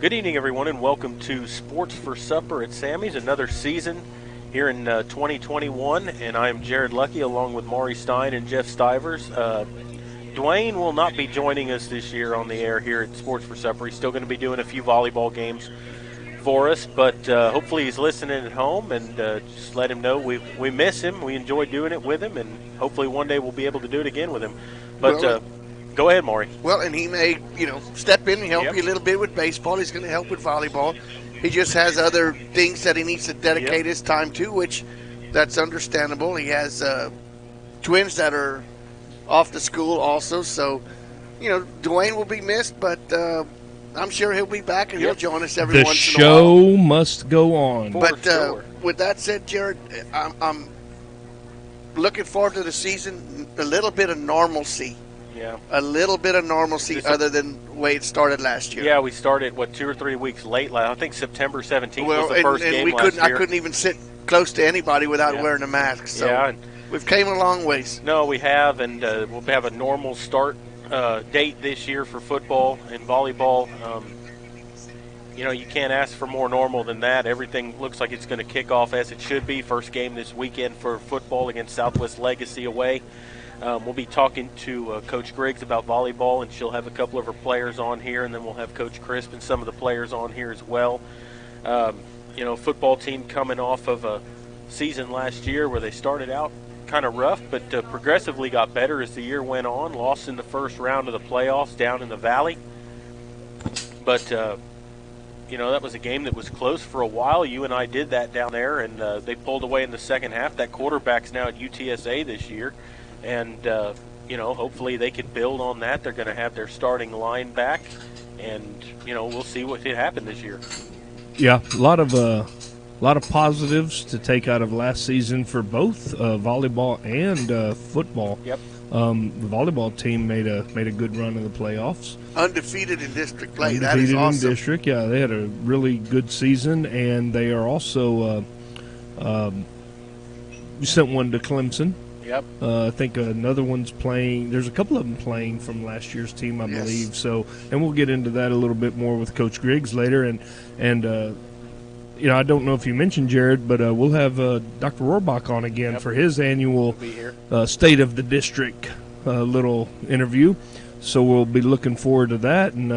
Good evening, everyone, and welcome to Sports for Supper at Sammy's, another season here in 2021. And I am Jared Lucky, along with Maury Stein and Jeff Stivers. Dwayne will not be joining us this year on the air here at Sports for Supper. He's still going to be doing a few volleyball games for us, but hopefully he's listening at home, and just let him know we miss him. We enjoy doing it with him, and hopefully one day we'll be able to do it again with him. But go ahead, Maury. Well, and he may, step in and help you a little bit with baseball. He's going to help with volleyball. He just has other things that he needs to dedicate his time to, which that's understandable. He has twins that are off to school also. So, Dwayne will be missed, but I'm sure he'll be back and he'll join us every once in a while. The show must go on. But with that said, Jared, I'm looking forward to the season, a little bit of normalcy. Yeah. A little bit of normalcy other than the way it started last year. Yeah, we started, 2 or 3 weeks late. I think September 17th was the first game last year. I couldn't even sit close to anybody without wearing a mask. So we've came a long ways. No, we have, and we'll have a normal start date this year for football and volleyball. You can't ask for more normal than that. Everything looks like it's going to kick off as it should be. First game this weekend for football against Southwest Legacy away. We'll be talking to Coach Griggs about volleyball, and she'll have a couple of her players on here, and then we'll have Coach Crisp and some of the players on here as well. Football team coming off of a season last year where they started out kind of rough, but progressively got better as the year went on. Lost in the first round of the playoffs down in the Valley. But, that was a game that was close for a while. You and I did that down there, and they pulled away in the second half. That quarterback's now at UTSA this year. And, hopefully they can build on that. They're going to have their starting line back. And, we'll see what can happen this year. Yeah, a lot of positives to take out of last season for both volleyball and football. Yep. The volleyball team made a good run in the playoffs. Undefeated in district play. Undefeated that is awesome. In district, yeah. They had a really good season, and they are also you sent one to Clemson. Yep. I think another one's playing. There's a couple of them playing from last year's team, I believe. So, and we'll get into that a little bit more with Coach Griggs later. And I don't know if you mentioned, Jared, but we'll have Dr. Rohrbach on again for his annual State of the District little interview. So we'll be looking forward to that. And,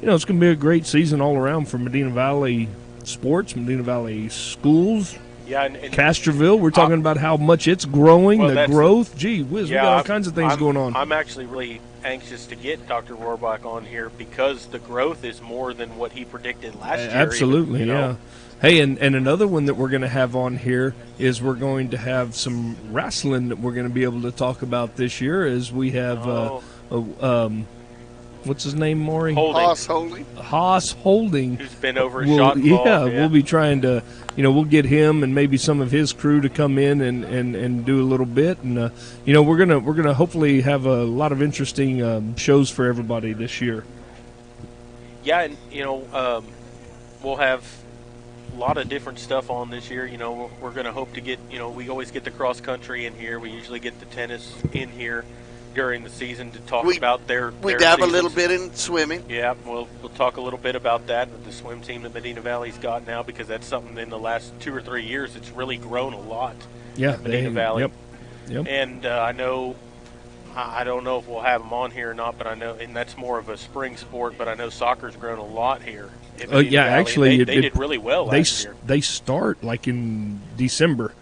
it's going to be a great season all around for Medina Valley sports, Medina Valley schools. Yeah, and Castroville, we're talking about how much it's growing, the growth. Gee whiz, we got all kinds of things going on. I'm actually really anxious to get Dr. Rohrbach on here because the growth is more than what he predicted last year. Absolutely, yeah. Hey, and another one that we're going to have on here is we're going to have some wrestling that we're going to be able to talk about this year as we have what's his name, Maury? Haas Holding. Haas Holding. Who's been over shot and ball. Yeah, we'll be trying to, we'll get him and maybe some of his crew to come in and do a little bit. And, we're gonna hopefully have a lot of interesting shows for everybody this year. Yeah, and, we'll have a lot of different stuff on this year. We're going to hope to get, we always get the cross country in here. We usually get the tennis in here during the season to talk about their We dab seasons. A little bit in swimming. Yeah, we'll talk a little bit about that with the swim team that Medina Valley's got now, because that's something in the last 2 or 3 years it's really grown a lot. Yeah, Medina Valley. Yep. And I don't know if we'll have them on here or not, but I know, and that's more of a spring sport, but I know soccer's grown a lot here. Actually, they did really well last year. They start like in December.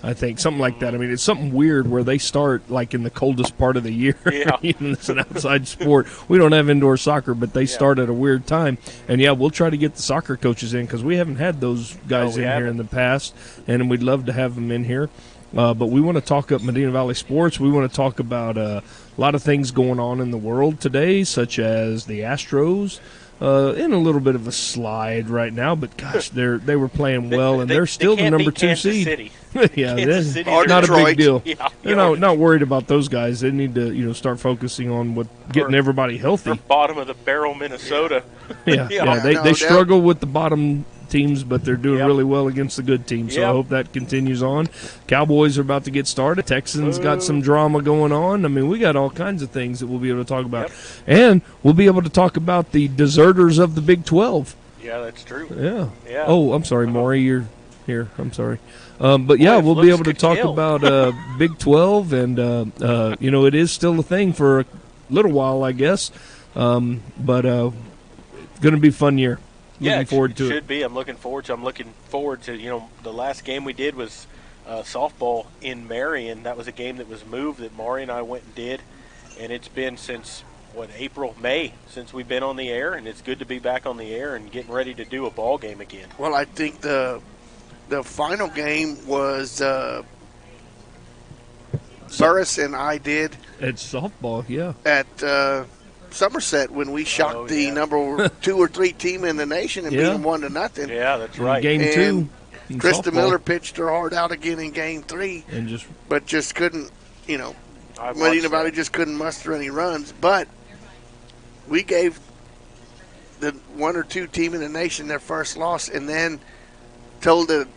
I think something like that. I mean, it's something weird where they start like in the coldest part of the year. Yeah. It's an outside sport. We don't have indoor soccer, but they start at a weird time. And we'll try to get the soccer coaches in because we haven't had those guys here in the past, and we'd love to have them in here. But we want to talk up Medina Valley sports. We want to talk about a lot of things going on in the world today, such as the Astros. In a little bit of a slide right now, but gosh, they were playing well, and they're still the number 2 seed. City. That's not a big deal. They're not worried about those guys. They need to start focusing on getting everybody healthy. Bottom of the barrel, Minnesota. They struggle with the bottom teams, but they're doing really well against the good teams. So I hope that continues on. Cowboys are about to get started. Texans got some drama going on. I mean, we got all kinds of things that we'll be able to talk about. And we'll be able to talk about the deserters of the Big 12. Yeah, that's true. Yeah. Yeah. Oh, I'm sorry, Maury, you're here. I'm sorry. But yeah, we'll be able to talk about Big 12, and it is still a thing for a little while, I guess. But going to be a fun year. Looking forward to it. Should be. I'm looking forward to. The last game we did was softball in Marion. That was a game that was moved that Maury and I went and did, and it's been since May since we've been on the air, and it's good to be back on the air and getting ready to do a ball game again. Well, I think the final game was Burris and I did at softball, yeah, at Somerset when we shocked the number 2 or 3 team in the nation and beat them 1-0. Yeah, that's right. Game 2, Krista Miller pitched her heart out again in Game 3, but just couldn't. Medina Valley just couldn't muster any runs, but we gave the 1 or 2 team in the nation their first loss, and then showed the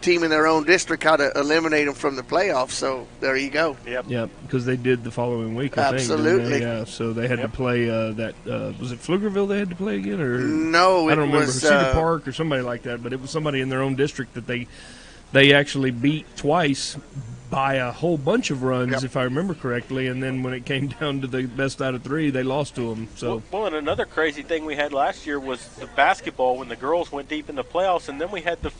team in their own district how to eliminate them from the playoffs. So there you go. Yep. Because they did the following week. Absolutely. I think, yeah. So they had to play that. Was it Pflugerville they had to play again, or no? I don't remember. Cedar Park or somebody like that. But it was somebody in their own district that they actually beat twice by a whole bunch of runs, if I remember correctly, and then when it came down to the best out of 3, they lost to them. So, well, and another crazy thing we had last year was the basketball when the girls went deep in the playoffs, and then we had the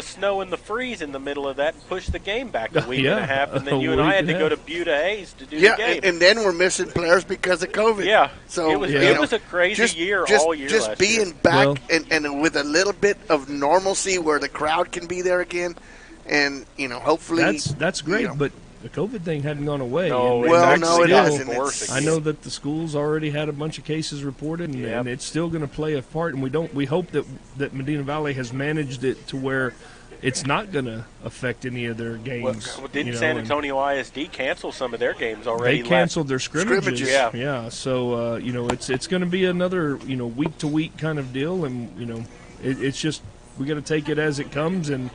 snow and the freeze in the middle of that and pushed the game back a week and a half, and then you and I had to go to Buda Hayes to do the game. And then we're missing players because of COVID. Yeah, so it was a crazy year all year. Just being back and with a little bit of normalcy where the crowd can be there again, and hopefully that's great, but the COVID thing hadn't gone away. No, it hasn't. I know that the schools already had a bunch of cases reported, and it's still going to play a part. And we hope that Medina Valley has managed it to where it's not going to affect any of their games. Well, didn't San Antonio ISD cancel some of their games already? They canceled their scrimmages. Yeah. So it's going to be another week to week kind of deal, and it's just we got to take it as it comes and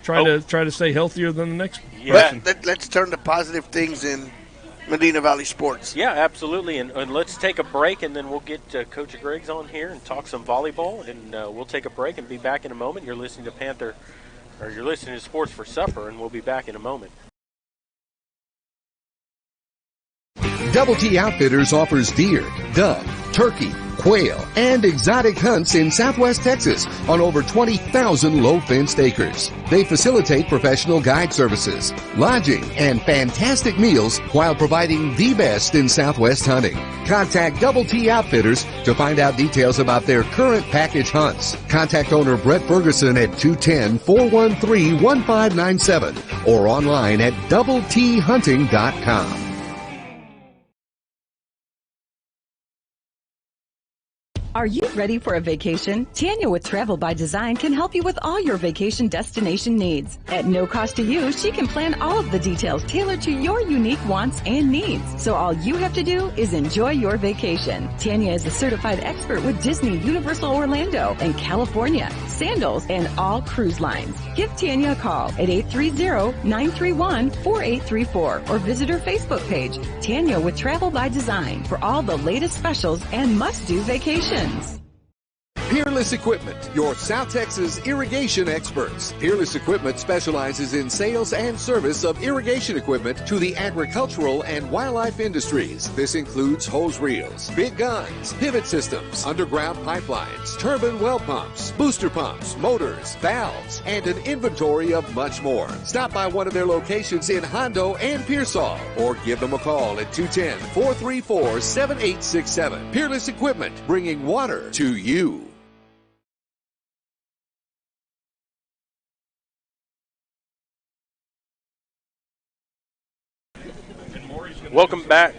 try to stay healthier than the next person. Let's turn to positive things in Medina Valley sports. Yeah, absolutely. And let's take a break, and then we'll get Coach Griggs on here and talk some volleyball. And we'll take a break and be back in a moment. You're listening to Sports for Supper, and we'll be back in a moment. Double T Outfitters offers deer, dove, turkey, quail, and exotic hunts in Southwest Texas on over 20,000 low-fenced acres. They facilitate professional guide services, lodging, and fantastic meals while providing the best in Southwest hunting. Contact Double T Outfitters to find out details about their current package hunts. Contact owner Brett Ferguson at 210-413-1597 or online at doubleThunting.com. Are you ready for a vacation? Tanya with Travel by Design can help you with all your vacation destination needs. At no cost to you, she can plan all of the details tailored to your unique wants and needs. So all you have to do is enjoy your vacation. Tanya is a certified expert with Disney, Universal Orlando, and California, Sandals, and all cruise lines. Give Tanya a call at 830-931-4834 or visit her Facebook page, Tanya with Travel by Design, for all the latest specials and must-do vacations. Peerless Equipment, your South Texas irrigation experts. Peerless Equipment specializes in sales and service of irrigation equipment to the agricultural and wildlife industries. This includes hose reels, big guns, pivot systems, underground pipelines, turbine well pumps, booster pumps, motors, valves, and an inventory of much more. Stop by one of their locations in Hondo and Pearsall or give them a call at 210-434-7867. Peerless Equipment, bringing water to you. Welcome back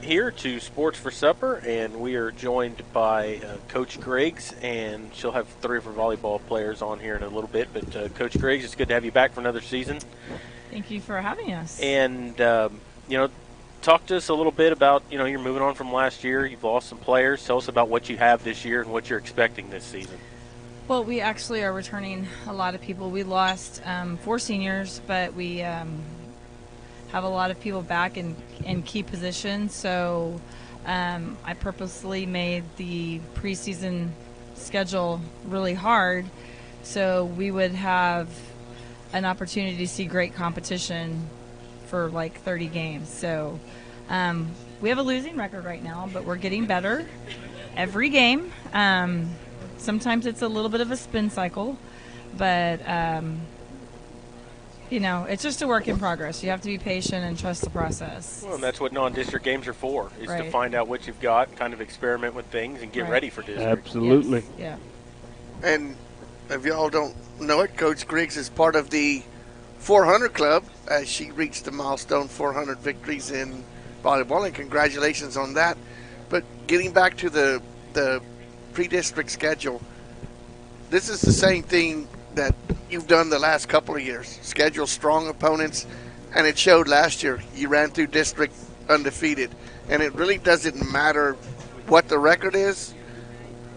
here to Sports for Supper, and we are joined by Coach Griggs, and she'll have 3 of her volleyball players on here in a little bit. But Coach Griggs, it's good to have you back for another season. Thank you for having us. And talk to us a little bit about you're moving on from last year. You've lost some players. Tell us about what you have this year and what you're expecting this season. Well, we actually are returning a lot of people. We lost 4 seniors, but we have a lot of people back in key positions. So I purposely made the preseason schedule really hard, so we would have an opportunity to see great competition for like 30 games. So we have a losing record right now, but we're getting better every game. Sometimes it's a little bit of a spin cycle, but it's just a work in progress. You have to be patient and trust the process. Well, and that's what non-district games are for, is Right. to find out what you've got, kind of experiment with things, and get Right. ready for district. Absolutely. Yes. And if y'all don't know it, Coach Griggs is part of the 400 Club as she reached the milestone 400 victories in volleyball, and congratulations on that. But getting back to the pre-district schedule, this is the same thing that you've done the last couple of years. Schedule strong opponents, and it showed last year. You ran through district undefeated, and it really doesn't matter what the record is.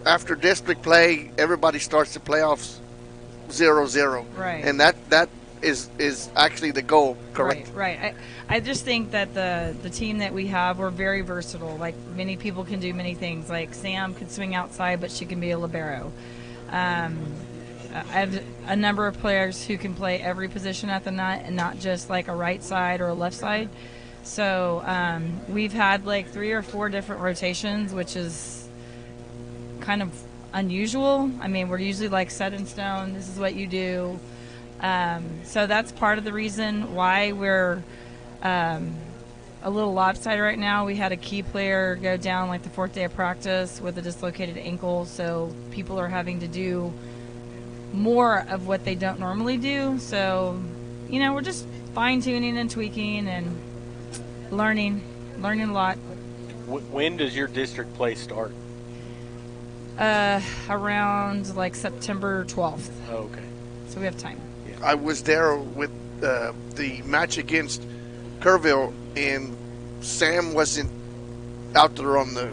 After district play, everybody starts the playoffs 0-0. Right. And that is actually the goal, correct? Right. I just think that the team that we have, we're very versatile. Like, many people can do many things. Like, Sam can swing outside, but she can be a libero. I have a number of players who can play every position at the net and not just like a right side or a left side. So we've had like 3 or 4 different rotations, which is kind of unusual. I mean, we're usually like set in stone. This is what you do. So that's part of the reason why we're a little lopsided right now. We had a key player go down like the 4th day of practice with a dislocated ankle, so people are having to do more of what they don't normally do. So, we're just fine-tuning and tweaking and learning a lot. When does your district play start? Around like September 12th. Oh, okay. So we have time. I was there with the match against Kerrville, and Sam wasn't out there on the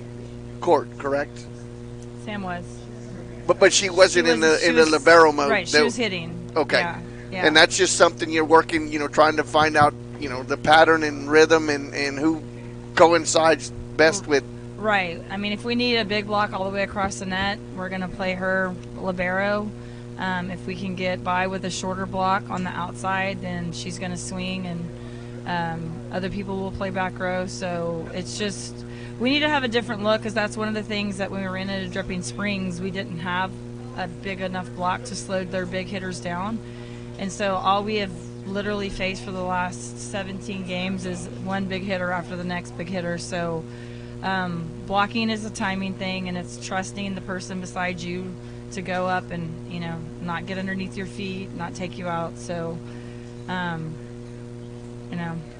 court, correct? Sam was. But she wasn't in the libero mode. Right, she was hitting. Okay. Yeah. And that's just something you're working, trying to find out, the pattern and rhythm and who coincides best with. Right. I mean, if we need a big block all the way across the net, we're going to play her libero. If we can get by with a shorter block on the outside, then she's going to swing, and other people will play back row. So it's just, we need to have a different look, because that's one of the things that when we were in Dripping Springs, we didn't have a big enough block to slow their big hitters down. And so all we have literally faced for the last 17 games is one big hitter after the next big hitter. So blocking is a timing thing, and it's trusting the person beside you to go up and not get underneath your feet, not take you out. So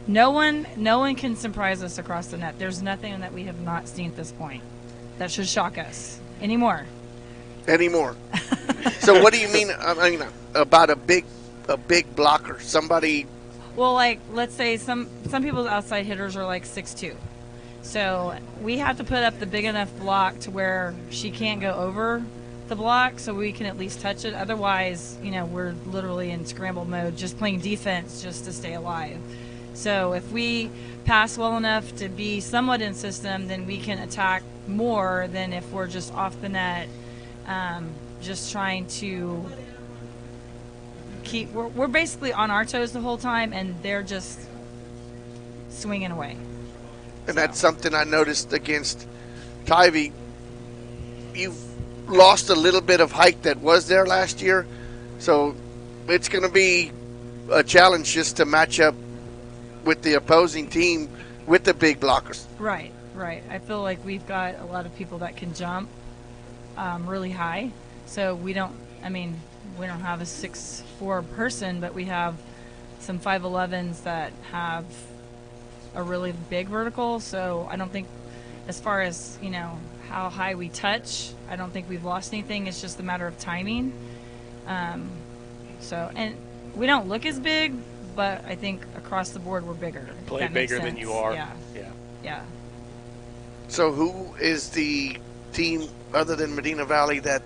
no one can surprise us across the net. There's nothing that we have not seen at this point that should shock us anymore. So what do you mean? About a big blocker? Somebody? Well, like, let's say some people's outside hitters are like 6'2". So we have to put up the big enough block to where she can't go over the block, so we can at least touch it. Otherwise, we're literally in scramble mode, just playing defense just to stay alive. So if we pass well enough to be somewhat in system, then we can attack more than if we're just off the net, just trying to keep. We're basically on our toes the whole time, and they're just swinging away. And that's something I noticed against Tivy. You've lost a little bit of height that was there last year, so it's going to be a challenge just to match up with the opposing team with the big blockers. Right. I feel like we've got a lot of people that can jump really high, so we don't have a 6'4" person, but we have some 5'11s that have a really big vertical. So I don't think, as far as how high we touch, I don't think we've lost anything. It's just a matter of timing. And we don't look as big, but I think across the board we're bigger. Play bigger than you are. Yeah. So who is the team other than Medina Valley that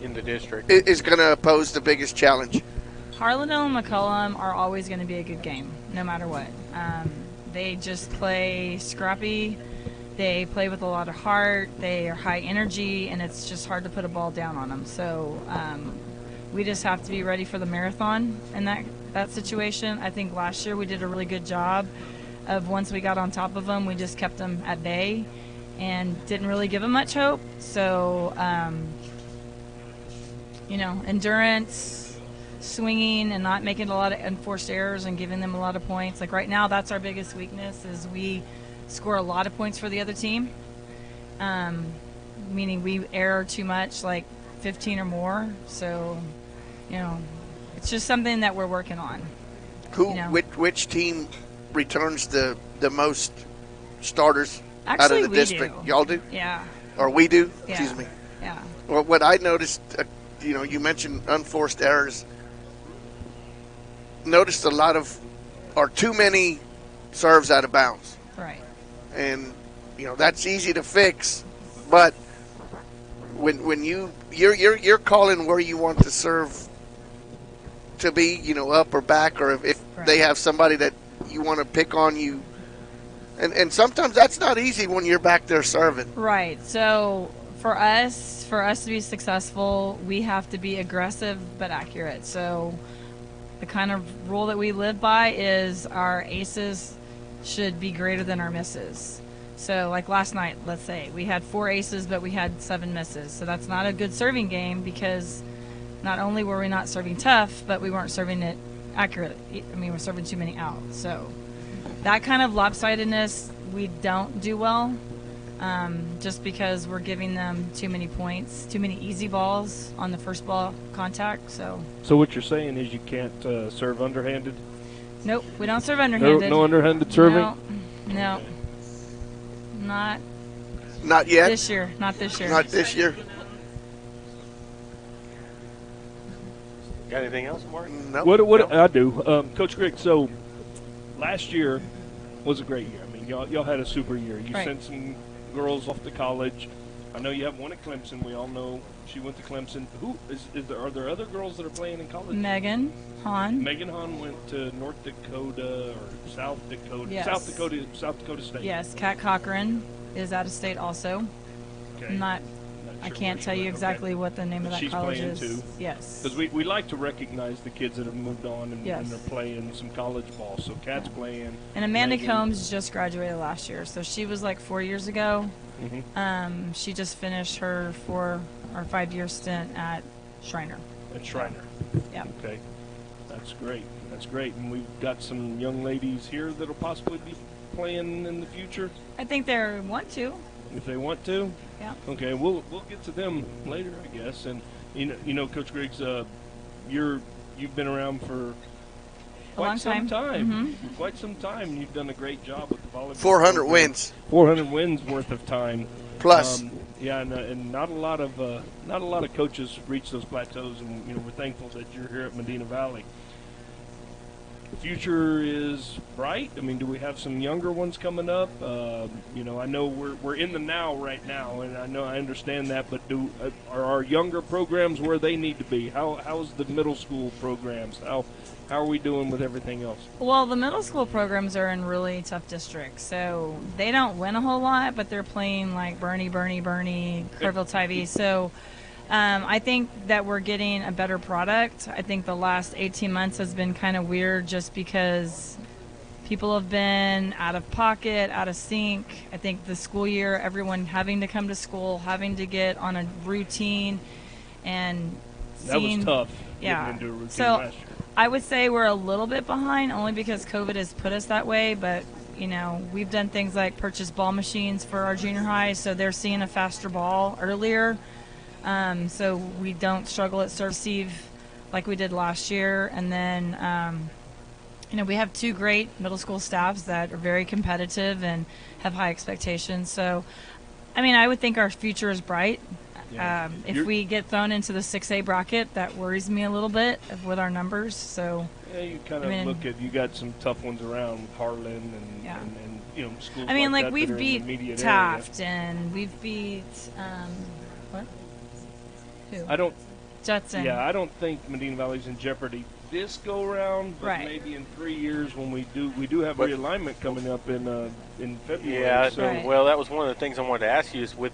in the district is going to pose the biggest challenge? Harlandale and McCullum are always going to be a good game, no matter what. They just play scrappy. They play with a lot of heart. They are high energy, and it's just hard to put a ball down on them. So we just have to be ready for the marathon in that situation. I think last year we did a really good job of once we got on top of them, we just kept them at bay and didn't really give them much hope. So, endurance, swinging, and not making a lot of enforced errors and giving them a lot of points. Like right now, that's our biggest weakness is we score a lot of points for the other team, meaning we err too much, like 15 or more. So, it's just something that we're working on. Which team returns the most starters Actually, out of the we district? do. Y'all do? Yeah. Or we do? Yeah. Excuse me. Yeah. Well, what I noticed, you mentioned unforced errors. Noticed a lot of, or too many serves out of bounds. Right. And that's easy to fix, but when you're calling where you want to serve to be, up or back, or if Right. they have somebody that you want to pick on you, and sometimes that's not easy when you're back there serving. Right. So for us to be successful, we have to be aggressive but accurate. So the kind of rule that we live by is our aces should be greater than our misses. So like last night, let's say we had 4 aces, but we had 7 misses. So that's not a good serving game because not only were we not serving tough, but we weren't serving it accurately. I mean, we're serving too many out. So that kind of lopsidedness we don't do well, just because we're giving them too many points, too many easy balls on the first ball contact. So what you're saying is you can't serve underhanded? nope, we don't serve underhanded. No underhanded serving? No. Not yet. this year. Not this year. Not this year. Got anything else, Mark? No. What I do, Coach Griggs. So last year was a great year. I mean, y'all had a super year. You Right. sent some girls off to college. I know you have one at Clemson. We all know she went to Clemson. Who is there? Are there other girls that are playing in college? Megan Hahn. Megan Hahn went to North Dakota or South Dakota. Yes. South Dakota State. Yes, Kat Cochran is out of state also. Okay. I'm not. Not I sure can't where tell she you went. exactly Okay. what the name But of that she's college playing is. too? Yes. Because we like to recognize the kids that have moved on and Yes. they're playing some college ball. So Kat's playing. And Amanda Megan- Combs just graduated last year, so she was like 4 years ago. Mhm. She just finished her 4 or 5 year stint at Shriner. At Shriner. Yeah. Okay. That's great. That's great. And we've got some young ladies here that'll possibly be playing in the future I think they want to. if they want to. Yeah. Okay, we'll get to them later, I guess. And you know, Coach Griggs, you've been around for quite long some time. time. Quite some time. You've done a great job with the volleyball. 400 program. wins 400 wins worth of time. plus. Yeah, and not a lot of coaches reach those plateaus, and we're thankful that you're here at Medina Valley. The future is bright. I mean, do we have some younger ones coming up? I know we're in the now right now, and I understand that. But are our younger programs where they need to be? How's the middle school programs? How are we doing with everything else? Well, the middle school programs are in really tough districts, so they don't win a whole lot, but they're playing like Bernie, Kerrville, Tivy. So I think that we're getting a better product. I think the last 18 months has been kind of weird just because people have been out of pocket, out of sync. I think the school year, everyone having to come to school, having to get on a routine, and That was tough. Yeah. Getting into a routine So last year. I would say we're a little bit behind only because COVID has put us that way, but we've done things like purchase ball machines for our junior high, so they're seeing a faster ball earlier. So we don't struggle at serve receive like we did last year. And then, we have 2 great middle school staffs that are very competitive and have high expectations. So, I would think our future is bright. Yeah. If we get thrown into the 6A bracket, that worries me a little bit with our numbers. So Yeah, you kind of look at, you got some tough ones around with Harlan and, Yeah. and schools like that we've that are in the beat immediate Taft and we've beat what? Who? area. Judson. I don't think Medina Valley's in jeopardy this go around, but Right. maybe in 3 years when we do have realignment coming up in February. Yeah, so Right. well, that was one of the things I wanted to ask you is with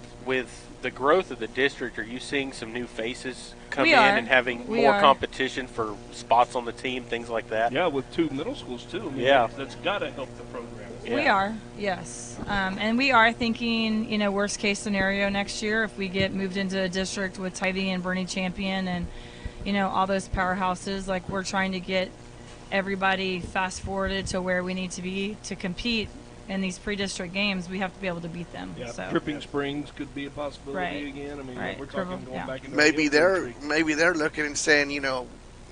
the growth of the district, are you seeing some new faces come We in are. and having We more are. competition for spots on the team, things like that? yeah, with 2 middle schools too. I mean, Yeah. that's got to help the program. We Yeah. are, yes. And we are thinking, worst case scenario next year if we get moved into a district with Tybee and Bernie Champion and, all those powerhouses. Like, we're trying to get everybody fast forwarded to where we need to be to compete in these pre-district games. We have to be able to beat them. Yeah, So. Tripping Springs could be a possibility Right. again. I mean, Right. we're talking Dribble, going yeah. back into Maybe the hill they're country. looking and saying,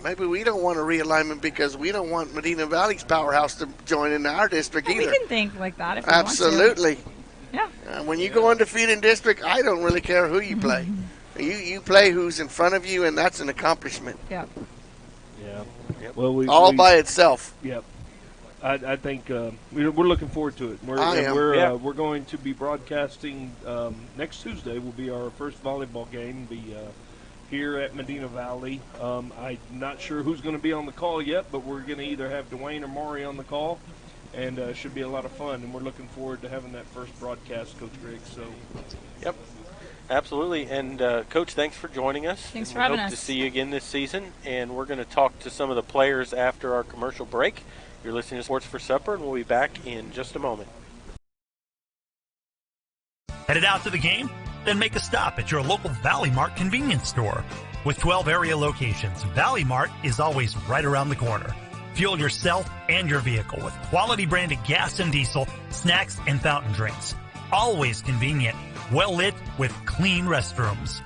maybe we don't want a realignment because we don't want Medina Valley's powerhouse to join in our district We either. can think like that if we Absolutely. want to. Yeah. When you go undefeated in district, I don't really care who you play. You play who's in front of you, and that's an accomplishment Yeah. Yeah. Yep. Well, all by itself. Yep. I think we're looking forward to it. I am. We're going to be broadcasting next Tuesday. Will be our first volleyball game. Here at Medina Valley. I'm not sure who's going to be on the call yet, but we're going to either have Dwayne or Maury on the call, and it should be a lot of fun. And we're looking forward to having that first broadcast, Coach Griggs. So, Yep, absolutely. And Coach, thanks for joining us. Thanks And for we having hope us. to see you again this season. And we're going to talk to some of the players after our commercial break. You're listening to Sports for Supper, and we'll be back in just a moment. Headed out to the game? Then make a stop at your local Valley Mart convenience store. With 12 area locations, Valley Mart is always right around the corner. Fuel yourself and your vehicle with quality branded gas and diesel, snacks, and fountain drinks. Always convenient, well lit with clean restrooms.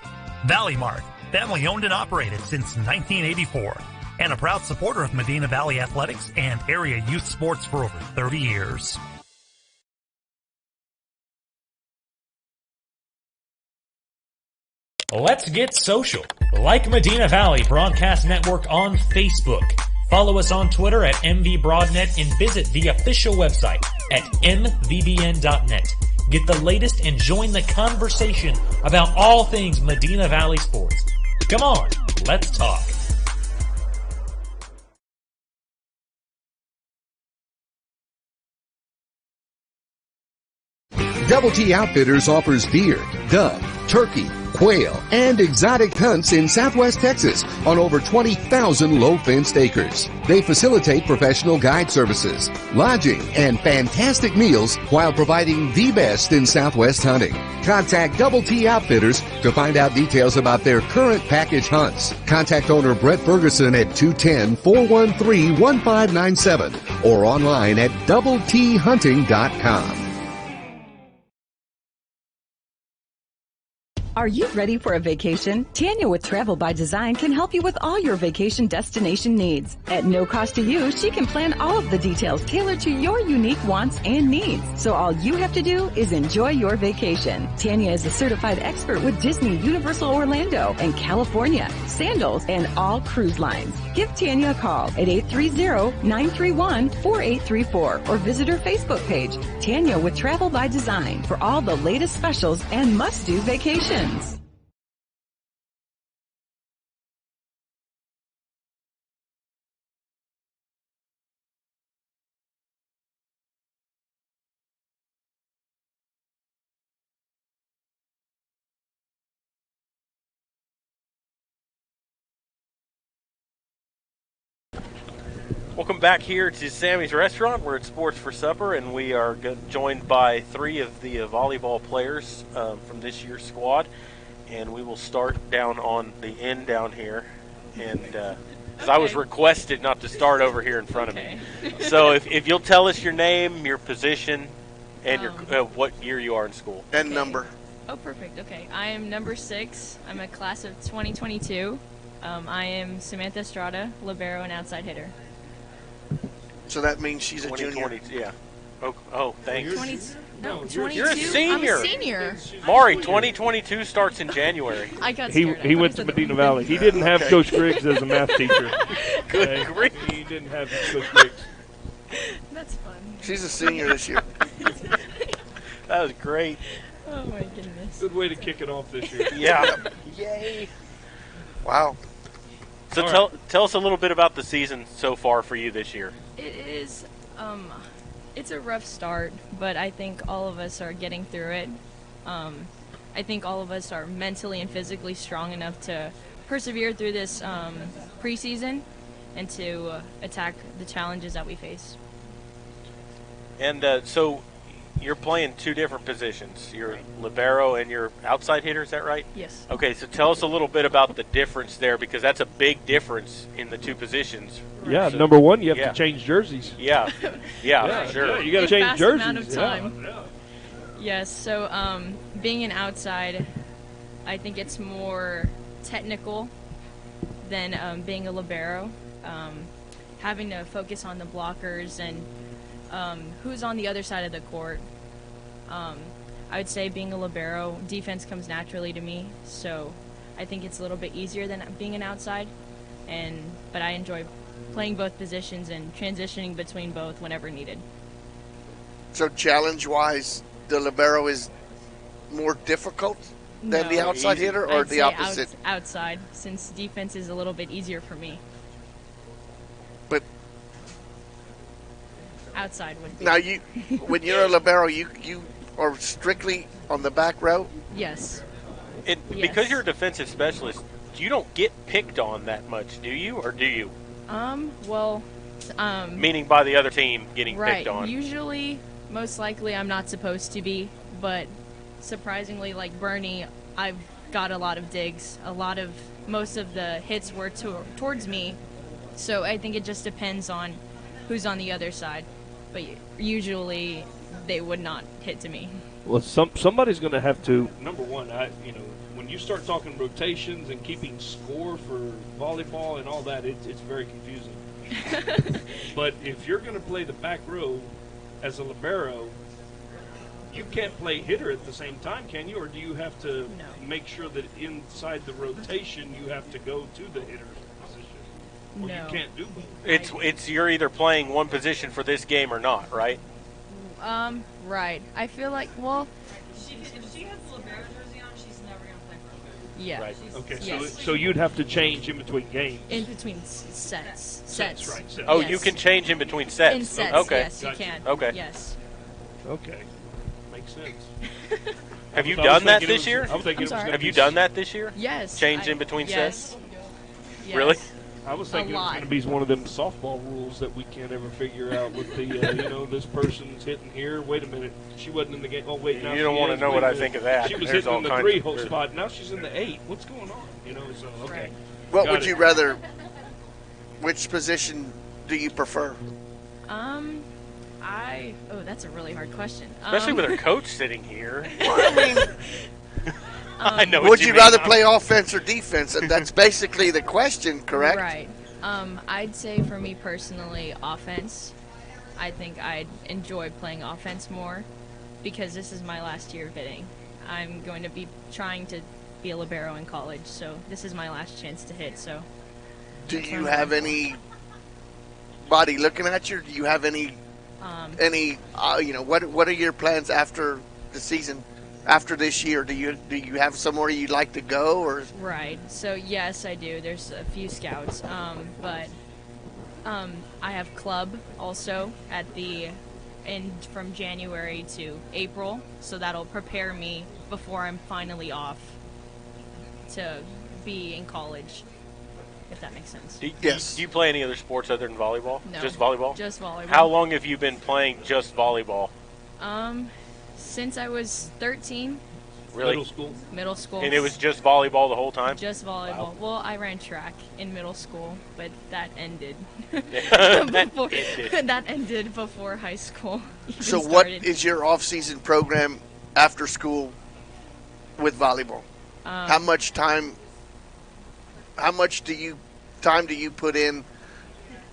Valley Mart, family owned and operated since 1984, and a proud supporter of Medina Valley athletics and area youth sports for over 30 years. Let's get social. Like Medina Valley Broadcast Network on Facebook. Follow us on Twitter at MVBroadnet and visit the official website at mvbn.net. Get the latest and join the conversation about all things Medina Valley sports. Come on, let's talk. Double T Outfitters offers deer, dove, turkey, quail, and exotic hunts in Southwest Texas on over 20,000 low-fenced acres. They facilitate professional guide services, lodging, and fantastic meals while providing the best in Southwest hunting. Contact Double T Outfitters to find out details about their current package hunts. Contact owner Brett Ferguson at 210-413-1597 or online at doubleThunting.com. Are you ready for a vacation? Tanya with Travel by Design can help you with all your vacation destination needs. At no cost to you, she can plan all of the details tailored to your unique wants and needs. So all you have to do is enjoy your vacation. Tanya is a certified expert with Disney, Universal Orlando, and California, Sandals, and all cruise lines. Give Tanya a call at 830-931-4834 or visit her Facebook page, Tanya with Travel by Design, for all the latest specials and must-do vacations. Welcome back here to Sammy's Restaurant. We're at Sports for Supper, and we are joined by three of the volleyball players from this year's squad. And we will start down on the end down here. And 'cause I was requested not to start over here in front of me. So if you'll tell us your name, your position, and your what year you are in school. And number. Oh, perfect. Okay. I am number 6. I'm a class of 2022. I am Samantha Estrada, libero and outside hitter. So that means she's a junior. 2020, yeah. Oh, thanks. 22. You're a senior. I'm a senior. Maury, 2022 starts in January. I got scared. He went to Medina Valley. He didn't have Coach Griggs as a math teacher. Good grief. He didn't have Coach Griggs. That's fun. She's a senior this year. That was great. Oh my goodness. Good way to kick it off this year. Yeah. Yay. Wow. So tell us a little bit about the season so far for you this year. It is, it's a rough start, but I think all of us are getting through it. I think all of us are mentally and physically strong enough to persevere through this preseason and to attack the challenges that we face. And so you're playing two different positions. You're libero and you're outside hitter, is that right? Yes. Okay, so tell us a little bit about the difference there, because that's a big difference in the two positions. Yeah, So, number one, you have to change jerseys. Yeah, sure. Yeah, you got to In change fast jerseys. amount of time. Yeah. Yes, so being an outside, I think it's more technical than being a libero. Having to focus on the blockers and who's on the other side of the court. I would say being a libero, defense comes naturally to me, so I think it's a little bit easier than being an outside. But I enjoy playing both positions and transitioning between both whenever needed. So challenge-wise, the libero is more difficult than the outside hitter, or I'd the say opposite? Outside, since defense is a little bit easier for me. But Outside would be. now, when you're a libero, you are strictly on the back row. Yes. Because you're a defensive specialist, you don't get picked on that much, do you? Or do you? Well, Meaning by the other team getting right. picked on. Usually, most likely, I'm not supposed to be, but surprisingly, like Bernie, I've got a lot of digs. Most of the hits were towards me, so I think it just depends on who's on the other side. But usually, they would not hit to me. Well, somebody's going to have to. Number one, when you start talking rotations and keeping score for volleyball and all that, it's very confusing. But if you're going to play the back row as a libero, you can't play hitter at the same time, can you? Or do you have to make sure that inside the rotation you have to go to the hitter's position? Or No. you can't do both. It's you're either playing one position for this game or not, right? Right. I feel like, well, If she has the libero jersey on, she's never going to play for her. yeah. Right. Okay, Yes. so you'd have to change in between games. In between sets. Sets, right, sets. Oh, Yes. you can change in between sets. In sets, Okay. yes, you Gotcha. can. Okay. Yes. Okay, makes sense. Have you I was done that thinking this year? I was thinking I'm it was sorry? gonna Have be you done that this year? Yes. Change in between yes. sets? Yes. Really? I was thinking it was lot. going to be one of them softball rules that we can't ever figure out with the, this person's hitting here. Wait a minute, she wasn't in the game. Oh, wait, now You don't she want to is. know Wait what a I minute. think of that. She was There's hitting all in the kinds 3-hole of- spot. Now she's in the 8. What's going on? So, okay. Right. What Got would it. you rather? Which position do you prefer? That's a really hard question. Especially with her coach sitting here. I mean, I know. What would you mean. rather play offense or defense? And that's basically the question, correct? Right. I'd say for me personally, offense. I think I'd enjoy playing offense more because this is my last year of hitting. I'm going to be trying to be a libero in college, so this is my last chance to hit. So, Do you have anybody looking at you? Do you have any? What are your plans after the season? After this year, do you have somewhere you'd like to go, or? Right. So yes, I do. There's a few scouts, but I have club also at the end from January to April, so that'll prepare me before I'm finally off to be in college. If that makes sense. Yes. Do you play any other sports other than volleyball? No. Just volleyball? Just volleyball. How long have you been playing just volleyball? Since I was 13, Really? middle school. And it was just volleyball the whole time? Just volleyball. Wow. Well, I ran track in middle school, but that ended. That That ended before high school even So, what started. is your off-season program after school with volleyball? How much time? How much do you put in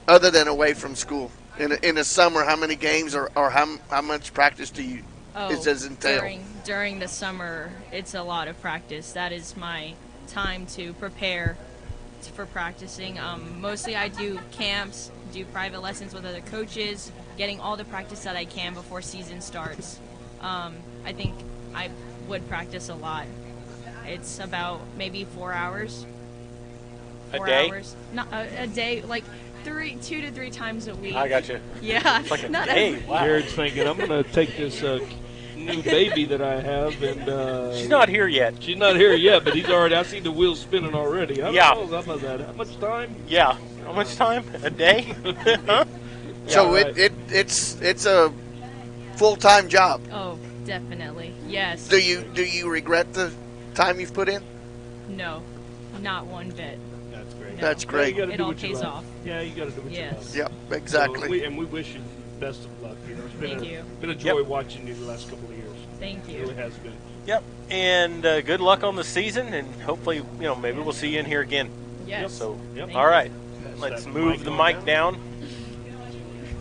other than away from school? In a summer, how many games or how much practice does it entail? During the summer, it's a lot of practice. That is my time to prepare for practicing. Mostly I do camps, do private lessons with other coaches, getting all the practice that I can before season starts. I think I would practice a lot. It's about maybe 4 hours. A 4 day? hours. Not a day, like 2 to 3 times a week. I got you. Yeah. It's like a not day. every- Wow. Jared's thinking, I'm going to take this new baby that I have, and She's not here yet. she's not here yet, but he's already. I see the wheels spinning already. I Yeah. don't know about that. How much time? Yeah. How much time? A day? Huh? So right. it's a full-time job. Oh, definitely. Yes. Do you regret the time you've put in? No, not one bit. That's great. No. That's great. You gotta It do all what you pays love. off. Yeah, you got to do what Yes. you love. Yep, exactly. So we wish you best of luck. You know, it's been Thank you. been a joy watching you the last couple of years. Thank It you. really has been. Yep. And good luck on the season, and hopefully, maybe we'll see you in here again. Yes. So, Yep. all right. Pass Let's that move the on mic down.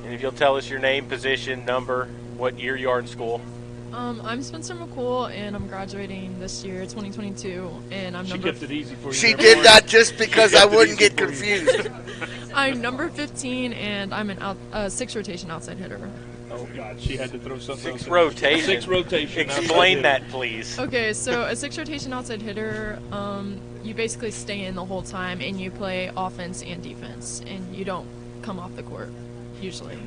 And if you'll tell us your name, position, number, what year you are in school. I'm Spencer McCool, and I'm graduating this year, 2022, and I'm She number kept it easy for you. She there, did boy. that just because I kept it wouldn't easy get for you. confused. I'm number 15, and I'm an 6 rotation outside hitter. Oh God, she had to throw something. Six else in. rotation. 6 rotation. Explain that, please. Okay, so a 6 rotation outside hitter, you basically stay in the whole time, and you play offense and defense, and you don't come off the court usually.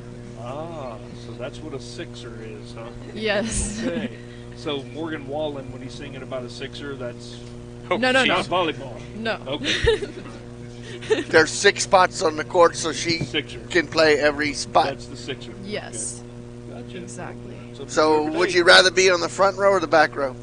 Ah, so that's what a sixer is, huh? Yes. Okay. So Morgan Wallen, when he's singing about a sixer, that's Oh, No, no, jeez. not volleyball. No. Okay. There's 6 spots on the court, so she Sixer. can play every spot. That's the sixer. Yes. Okay. Gotcha. Exactly. So would you rather be on the front row or the back row?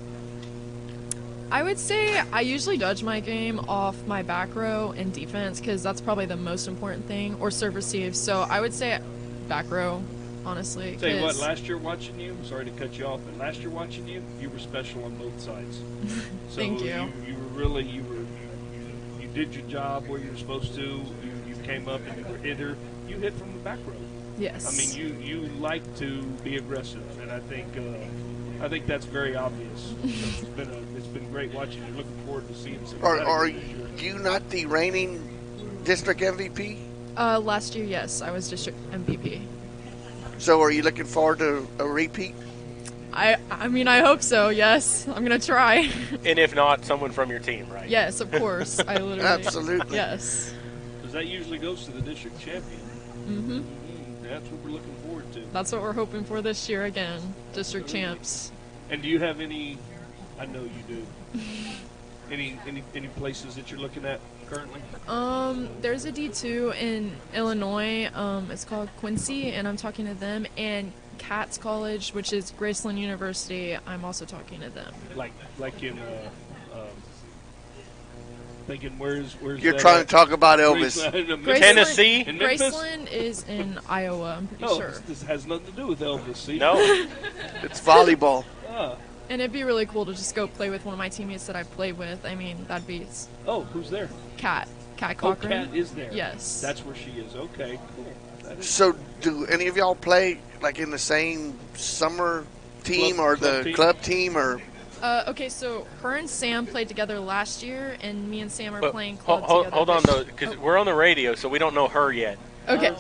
I would say I usually judge my game off my back row and defense because that's probably the most important thing, or serve receive. So I would say back row, honestly. Tell you what, 'cause- last year watching you, sorry to cut you off, but last year watching you, you were special on both sides. So Thank you. You were really, you did your job where you were supposed to. You came up and you were hitter. You hit from the back row. Yes. I mean, you like to be aggressive, and I think that's very obvious. It's been great watching you. Looking forward to seeing some. Are this year. you not the reigning district MVP? Last year, yes, I was district MVP. So are you looking forward to a repeat? I mean, I hope so. Yes, I'm gonna try. And if not, someone from your team, right? Yes, of course. I literally. Absolutely. Yes. Because that usually goes to the district champion. Mhm. That's what we're looking forward to. That's what we're hoping for this year again, district champs. And do you have any? I know you do. Any places that you're looking at currently? There's a D2 in Illinois. It's called Quincy, and I'm talking to them. And Katz College, which is Graceland University, I'm also talking to them. Like in thinking where's You're that trying at? to talk about Elvis. Memphis? Tennessee? In Memphis? Graceland is in Iowa, I'm pretty No, sure. this has nothing to do with Elvis. See? No. It's volleyball. Ah. And it'd be really cool to just go play with one of my teammates that I play with. I mean, that'd be Oh, who's there? Kat Oh, Cochran. Kat is there. Yes. That's where she is. Okay, cool. That is So do any of y'all play like in the same summer team Club- or club the team? club team or? Okay, so her and Sam played together last year, and me and Sam are But playing club hold together. on, though, because we're on the radio, so we don't know her yet. Okay,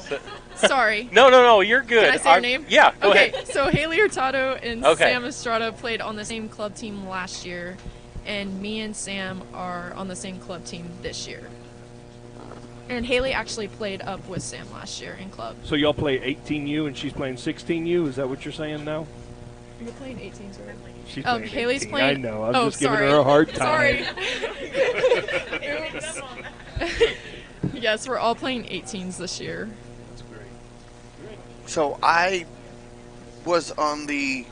sorry. No, you're good. Can I say her name? Yeah, go okay, ahead. so Haley Hurtado and Okay. Sam Estrada played on the same club team last year, and me and Sam are on the same club team this year. And Haley actually played up with Sam last year in club. So y'all play 18U and she's playing 16U. Is that what you're saying now? You're playing 18s, right? She's Oh, playing Haley's 18. playing. I know. I'm oh, just giving sorry. her a hard time. Sorry. Oops. Yes, we're all playing 18s this year. That's great. So I was on the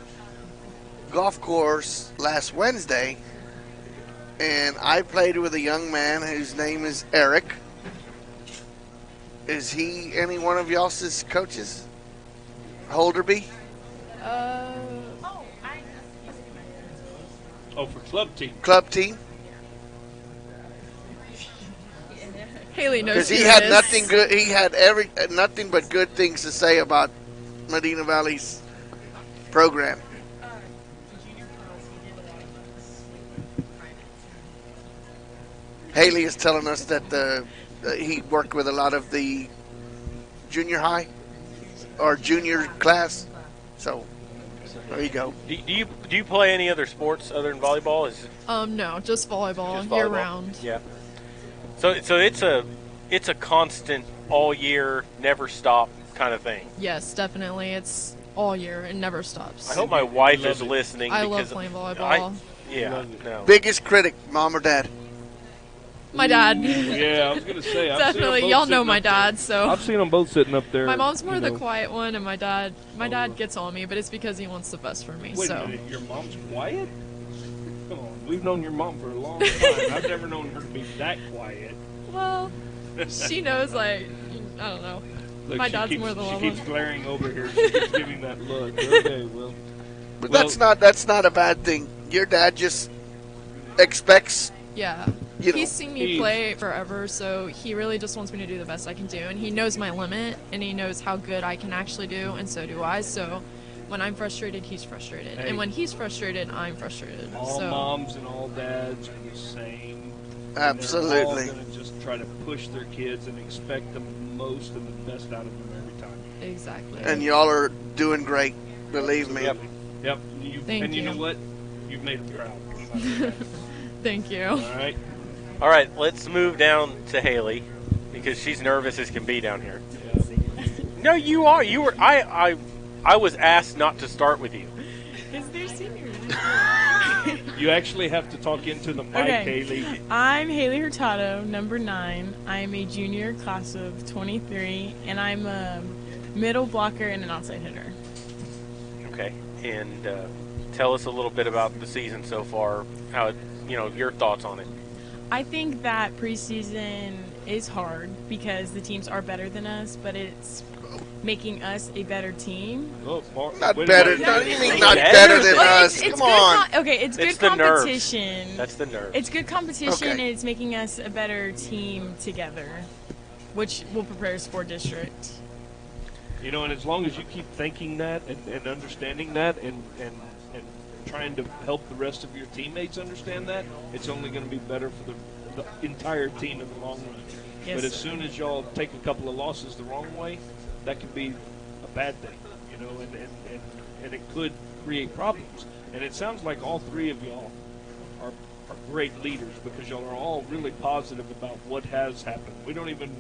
golf course last Wednesday, and I played with a young man whose name is Eric. Is he any one of y'all's coaches? Holderby? Oh, for club team. Club team? Haley knows Because who he it had is. nothing good. He had nothing but good things to say about Medina Valley's program. Haley is telling us that he worked with a lot of the junior high or junior class. So there you go. Do you play any other sports other than volleyball? Is it No, just volleyball, just year volleyball? round. Yeah. So it's a constant all year, never stop kind of thing. Yes, definitely. It's all year. It never stops. I hope my wife is listening. I because love playing volleyball. No. Biggest critic, mom or dad? My dad. Yeah, I was gonna say. Definitely, y'all know my dad, so I've seen them both sitting up there. my mom's more the quiet one, and my dad gets on me, but it's because he wants the best for me. Wait so. a minute, your mom's quiet? Come on, we've known your mom for a long time. I've never known her to be that quiet. Well, she knows, like, I don't know. Look, my dad's more the She one. keeps glaring over here. She keeps giving that look. Okay, well. But that's not a bad thing. Your dad just expects. Yeah. He's seen me play forever, so he really just wants me to do the best I can do. And he knows my limit, and he knows how good I can actually do, and so do I. So when I'm frustrated, he's frustrated. Hey. And when he's frustrated, I'm frustrated. All moms and all dads are the same. Absolutely. And they're all going to just try to push their kids and expect the most and the best out of them every time. Exactly. And y'all are doing great, believe me. Yep. Thank you you. know what? You've made them proud. Thank you. All right, let's move down to Haley because she's nervous as can be down here. No, you are. You were. I was asked not to start with you. Because they're seniors. You actually have to talk into the mic, Haley. I'm Haley Hurtado, number 9. I'm a junior, class of 23, and I'm a middle blocker and an outside hitter. Okay, and tell us a little bit about the season so far. How your thoughts on it. I think that preseason is hard because the teams are better than us, but it's making us a better team. Not better. No, you mean not better than us? Come on. Okay, it's good competition. That's the nerve. It's good competition, and it's making us a better team together, which will prepare us for district. And as long as you keep thinking that and understanding that and trying to help the rest of your teammates understand that, it's only going to be better for the entire team in the long run. Yes, but as soon as y'all take a couple of losses the wrong way, that could be a bad thing, and it could create problems. And it sounds like all three of y'all are great leaders because y'all are all really positive about what has happened. I don't even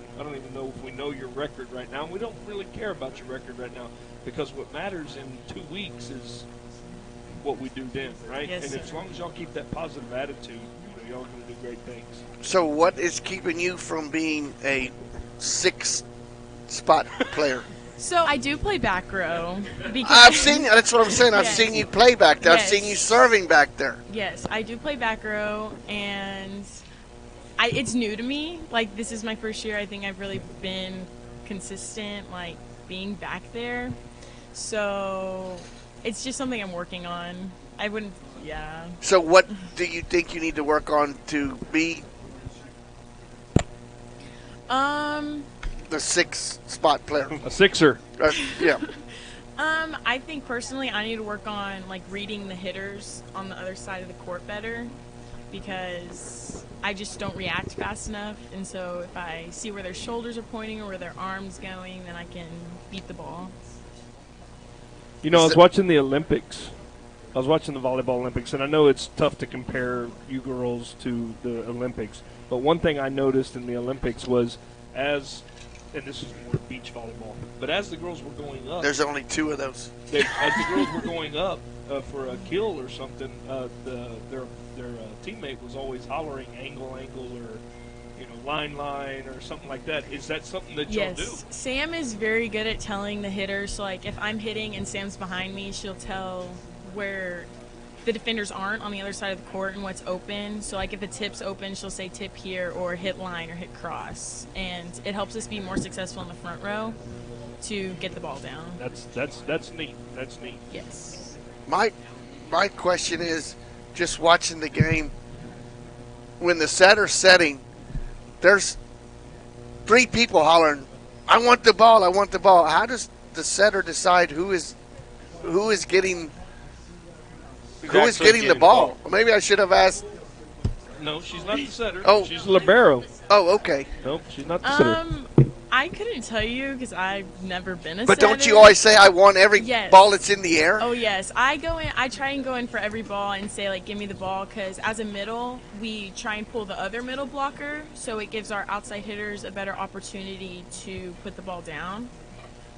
know if we know your record right now. We don't really care about your record right now because what matters in 2 weeks is what we do then, right? Yes, and as long as y'all keep that positive attitude, y'all are going to do great things. So what is keeping you from being a 6-spot player? So I do play back row. Because I've seen you. That's what I'm saying. I've seen you play back there. I've seen you serving back there. Yes, I do play back row, and it's new to me. Like, this is my first year. I think I've really been consistent, like, being back there. So it's just something I'm working on. So what do you think you need to work on to be the 6-spot player? A sixer. Yeah. I think personally I need to work on, like, reading the hitters on the other side of the court better because I just don't react fast enough. And so if I see where their shoulders are pointing or where their arms going, then I can beat the ball. I was watching the Olympics. I was watching the volleyball Olympics, and I know it's tough to compare you girls to the Olympics, but one thing I noticed in the Olympics was and this is more beach volleyball, but as the girls were going up... There's only 2 of those. As the girls were going up for a kill or something, their teammate was always hollering angle, or line, or something like that. Is that something that y'all do? Yes. Sam is very good at telling the hitters. So, like, if I'm hitting and Sam's behind me, she'll tell where the defenders aren't on the other side of the court and what's open. So, like, if the tip's open, she'll say tip here or hit line or hit cross. And it helps us be more successful in the front row to get the ball down. That's neat. That's neat. Yes. My question is, just watching the game, when the setter's setting, there's 3 people hollering, I want the ball, I want the ball. How does the setter decide who is getting the ball? Maybe I should have asked. No, she's not the setter. Oh, she's the libero. Oh, okay. Nope, she's not the setter. I couldn't tell you because I've never been a But setter. don't you always say, I want every Yes. ball that's in the air? Oh, yes. I try and go in for every ball and say, like, give me the ball, because as a middle, we try and pull the other middle blocker, so it gives our outside hitters a better opportunity to put the ball down.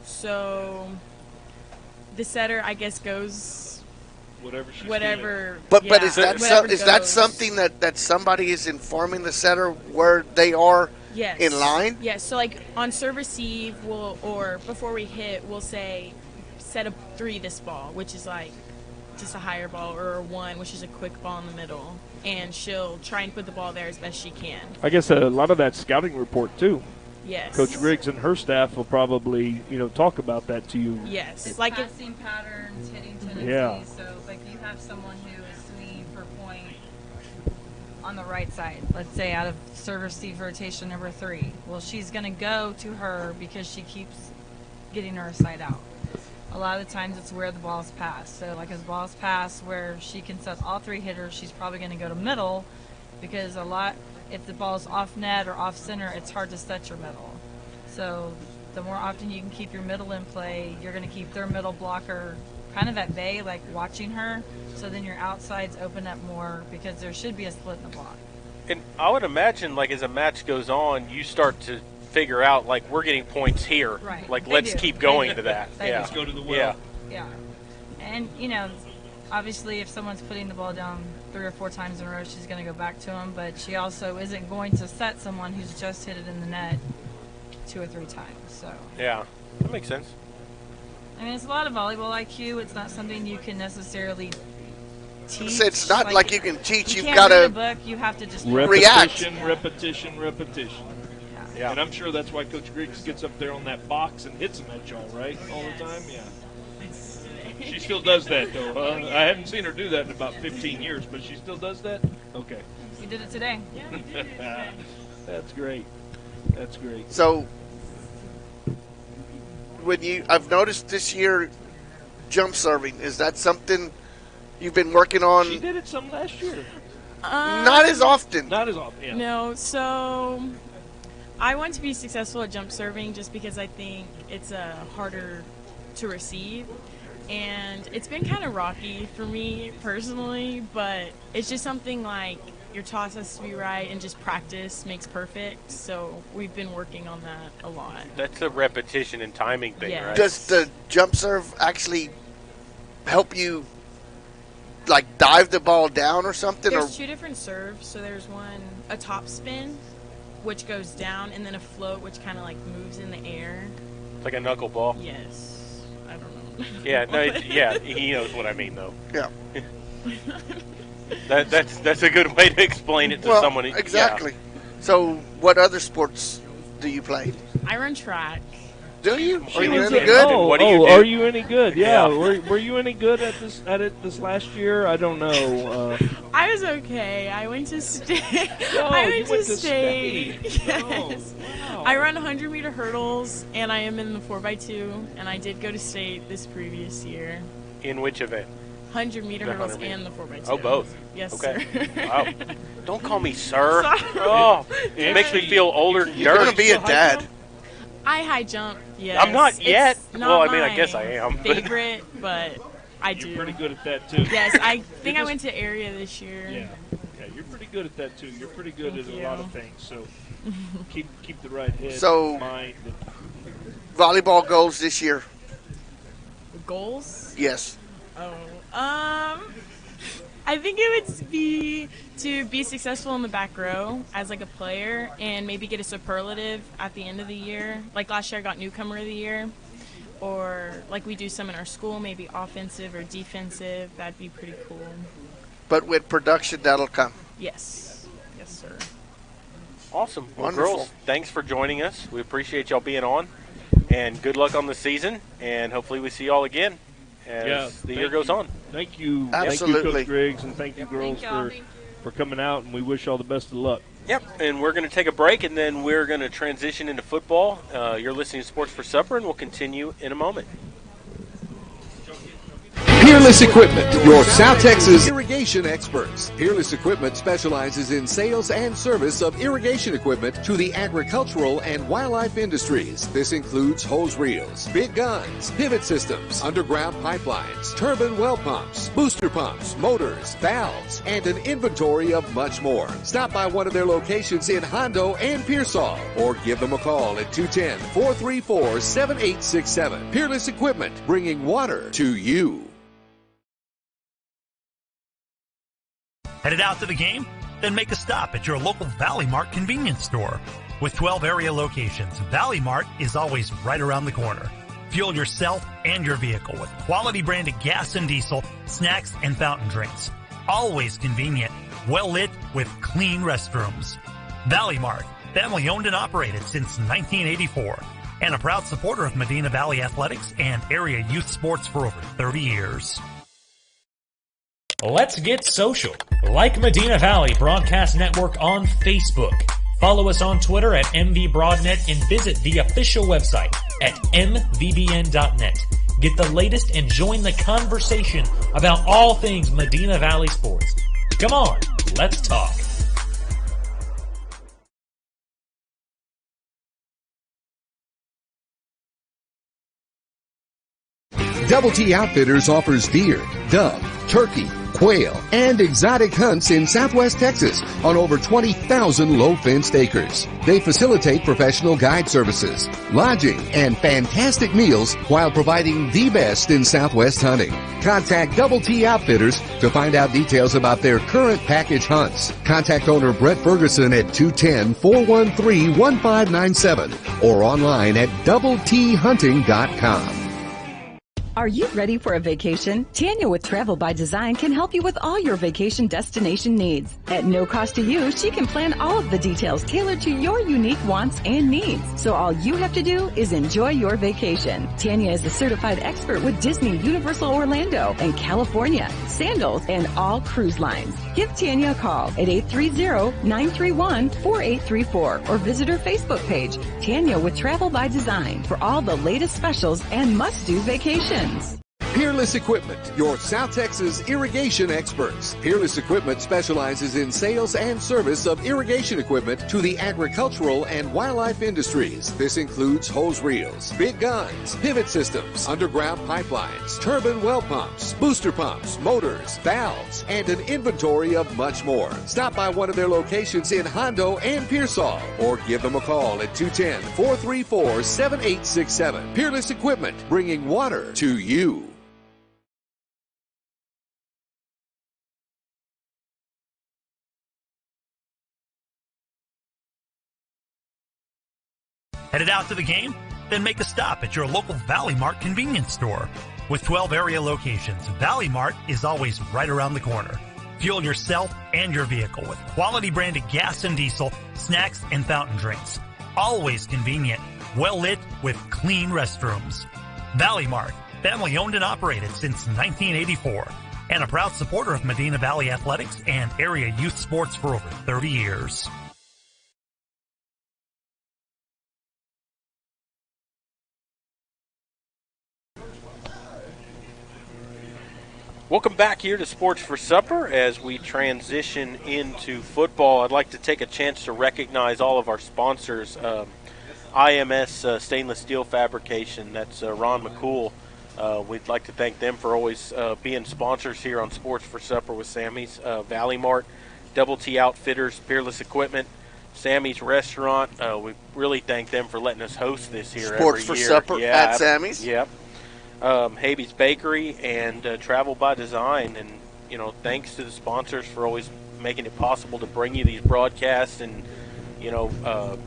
So the setter, I guess, goes whatever she's whatever. But yeah, is that whatever is that goes. something that somebody is informing the setter where they are Yes. in line? Yes. So like on serve receive, or before we hit, we'll say set a 3 this ball, which is like just a higher ball, or a 1, which is a quick ball in the middle, and she'll try and put the ball there as best she can. I guess a lot of that scouting report too. Yes. Coach Griggs and her staff will probably talk about that to you. Yes. It's like passing patterns, hitting tendencies. Yeah. So like you have someone who is swinging for point on the right side, let's say out of serve receive rotation number 3. Well, she's going to go to her because she keeps getting her side out. A lot of the times it's where the ball's passed. So like as ball's passed where she can set all 3 hitters, she's probably going to go to middle, because if the ball's off net or off center, it's hard to set your middle. So the more often you can keep your middle in play, you're going to keep their middle blocker kind of at bay, like watching her, so then your outsides open up more, because there should be a split in the block. And I would imagine, like, as a match goes on, you start to figure out, like, we're getting points here. Right. Like, They let's do. keep They going do. to that. They Yeah. do. Let's go to the well. Yeah. Yeah. And, obviously if someone's putting the ball down 3 or 4 times in a row, she's going to go back to them, but she also isn't going to set someone who's just hit it in the net 2 or 3 times. So, Yeah. That makes sense. I mean, it's a lot of volleyball IQ. It's not something you can necessarily teach. It's not like you can teach. You You've can't got read a to book. You have to just react. Repetition. Yeah. And I'm sure that's why Coach Griggs gets up there on that box and hits them at y'all, right? All the time? Yeah. She still does that, though, huh? I haven't seen her do that in about 15 years, but she still does that? Okay. We did it today. That's great. That's great. So I've noticed this year jump serving. Is that something you've been working on? She did it some last year. Not as often. Not as often, yeah. No, so I want to be successful at jump serving just because I think it's harder to receive. And it's been kind of rocky for me personally, but it's just something like your toss has to be right, and just practice makes perfect. So we've been working on that a lot. That's a repetition and timing thing, Yes. right? Does the jump serve actually help you, like, dive the ball down or something? There's 2 different serves. So there's a top spin, which goes down, and then a float, which kind of like moves in the air. It's like a knuckleball. Yes. I don't know. Yeah, no, he knows what I mean, though. Yeah. That's a good way to explain it to Well, someone. exactly. So what other sports do you play? I run track. Do you? Are you was any a- good? What do you do? Are you any good? Yeah. Yeah. Were you any good at this last year? I don't know. I was okay. I went to state. Oh, I you went went to to state. state. Yes. Oh, wow. I run 100-meter hurdles, and I am in the 4x2, and I did go to state this previous year. In which event? 100-meter The hurdles 100 and the 4x2. Oh, both. Yes, Okay. sir. Wow. Don't call me sir. Sorry. Oh, it makes me feel older and You're going to dirty. be a dad. I high jump. Yes. I'm not yet. It's not Well, I mean, I my guess I am, but- Favorite, but I do. You're pretty good at that, too. Yes, I think I just- went to area this year. Yeah. Okay, you're pretty good at that, too. You're pretty good Thank at you. a lot of things, so keep the right head, So- mind. Volleyball goals this year? Goals? Yes. I think it would be to be successful in the back row as like a player, and maybe get a superlative at the end of the year. Like last year I got newcomer of the year, or like we do some in our school, maybe offensive or defensive. That'd be pretty cool. But with production, that'll come. Yes. Yes, sir. Awesome. Well, Wonderful. girls, thanks for joining us. We appreciate y'all being on, and good luck on the season, and hopefully we see y'all again as the year goes on. Thank you, Absolutely. Coach Griggs, and thank you, girls, for coming out. And we wish y'all the best of luck. Yep, and we're going to take a break, and then we're going to transition into football. You're listening to Sports for Supper, and we'll continue in a moment. Peerless Peerless Equipment, your South Texas irrigation experts. Peerless Equipment specializes in sales and service of irrigation equipment to the agricultural and wildlife industries. This includes hose reels, big guns, pivot systems, underground pipelines, turbine well pumps, booster pumps, motors, valves, and an inventory of much more. Stop by one of their locations in Hondo and Pearsall, or give them a call at 210-434-7867. Peerless Equipment, bringing water to you. Headed out to the game? Then make a stop at your local Valley Mart convenience store. With 12 area locations, Valley Mart is always right around the corner. Fuel yourself and your vehicle with quality branded gas and diesel, snacks, and fountain drinks. Always convenient, well lit with clean restrooms. Valley Mart, family owned and operated since 1984, and a proud supporter of Medina Valley athletics and area youth sports for over 30 years. Let's get social. Like Medina Valley Broadcast Network on Facebook. Follow us on Twitter at MVBroadnet and visit the official website at mvbn.net. Get the latest and join the conversation about all things Medina Valley sports. Come on, let's talk. Double T Outfitters offers deer, dove, turkey, quail, and exotic hunts in Southwest Texas on over 20,000 low-fenced acres. They facilitate professional guide services, lodging, and fantastic meals while providing the best in Southwest hunting. Contact Double T Outfitters to find out details about their current package hunts. Contact owner Brett Ferguson at 210-413-1597 or online at doubleThunting.com. Are you ready for a vacation? Tanya with Travel by Design can help you with all your vacation destination needs. At no cost to you, she can plan all of the details tailored to your unique wants and needs. So all you have to do is enjoy your vacation. Tanya is a certified expert with Disney, Universal Orlando, and California, Sandals, and all cruise lines. Give Tanya a call at 830-931-4834 or visit her Facebook page, Tanya with Travel by Design, for all the latest specials and must-do vacations. Peerless Equipment, your South Texas irrigation experts. Peerless Equipment specializes in sales and service of irrigation equipment to the agricultural and wildlife industries. This includes hose reels, big guns, pivot systems, underground pipelines, turbine well pumps, booster pumps, motors, valves, and an inventory of much more. Stop by one of their locations in Hondo and Pearsall, or give them a call at 210-434-7867. Peerless Equipment, bringing water to you. Headed out to the game? Then make a stop at your local Valley Mart convenience store. With 12 area locations, Valley Mart is always right around the corner. Fuel yourself and your vehicle with quality branded gas and diesel, snacks, and fountain drinks. Always convenient, well lit with clean restrooms. Valley Mart, family owned and operated since 1984, and a proud supporter of Medina Valley athletics and area youth sports for over 30 years. Welcome back here to Sports for Supper as we transition into football. I'd like to take a chance to recognize all of our sponsors. IMS Stainless Steel Fabrication, that's Ron McCool. We'd like to thank them for always being sponsors here on Sports for Supper with Sammy's. Valley Mart, Double T Outfitters, Peerless Equipment, Sammy's Restaurant. We really thank them for letting us host this here Sports every year. for Supper at Sammy's. Yep. Habe's Bakery and Travel by Design, and thanks to the sponsors for always making it possible to bring you these broadcasts and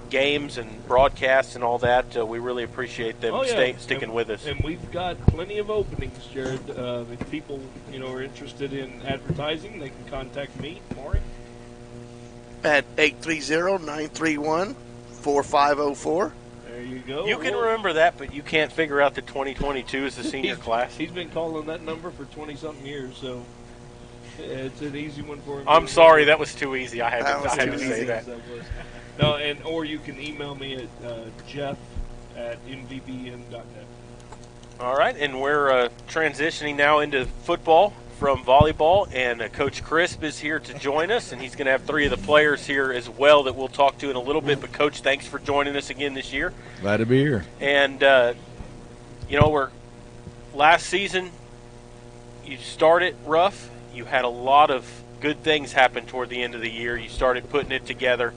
games and broadcasts and all that. We really appreciate them sticking with us. And we've got plenty of openings, Jared. If people are interested in advertising, they can contact me, Maury, at 830-931-4504. There you go. You can remember that, but you can't figure out that 2022 is the senior class. He's been calling that number for 20-something years, so it's an easy one for him. I'm sorry, that was too easy. I had to say that. No, or you can email me at jeff@mvbn.net. All right, and we're transitioning now into football from volleyball, and Coach Crisp is here to join us, and he's going to have 3 of the players here as well that we'll talk to in a little bit. But, Coach, thanks for joining us again this year. Glad to be here. And, we're last season, you started rough. You had a lot of good things happen toward the end of the year. You started putting it together.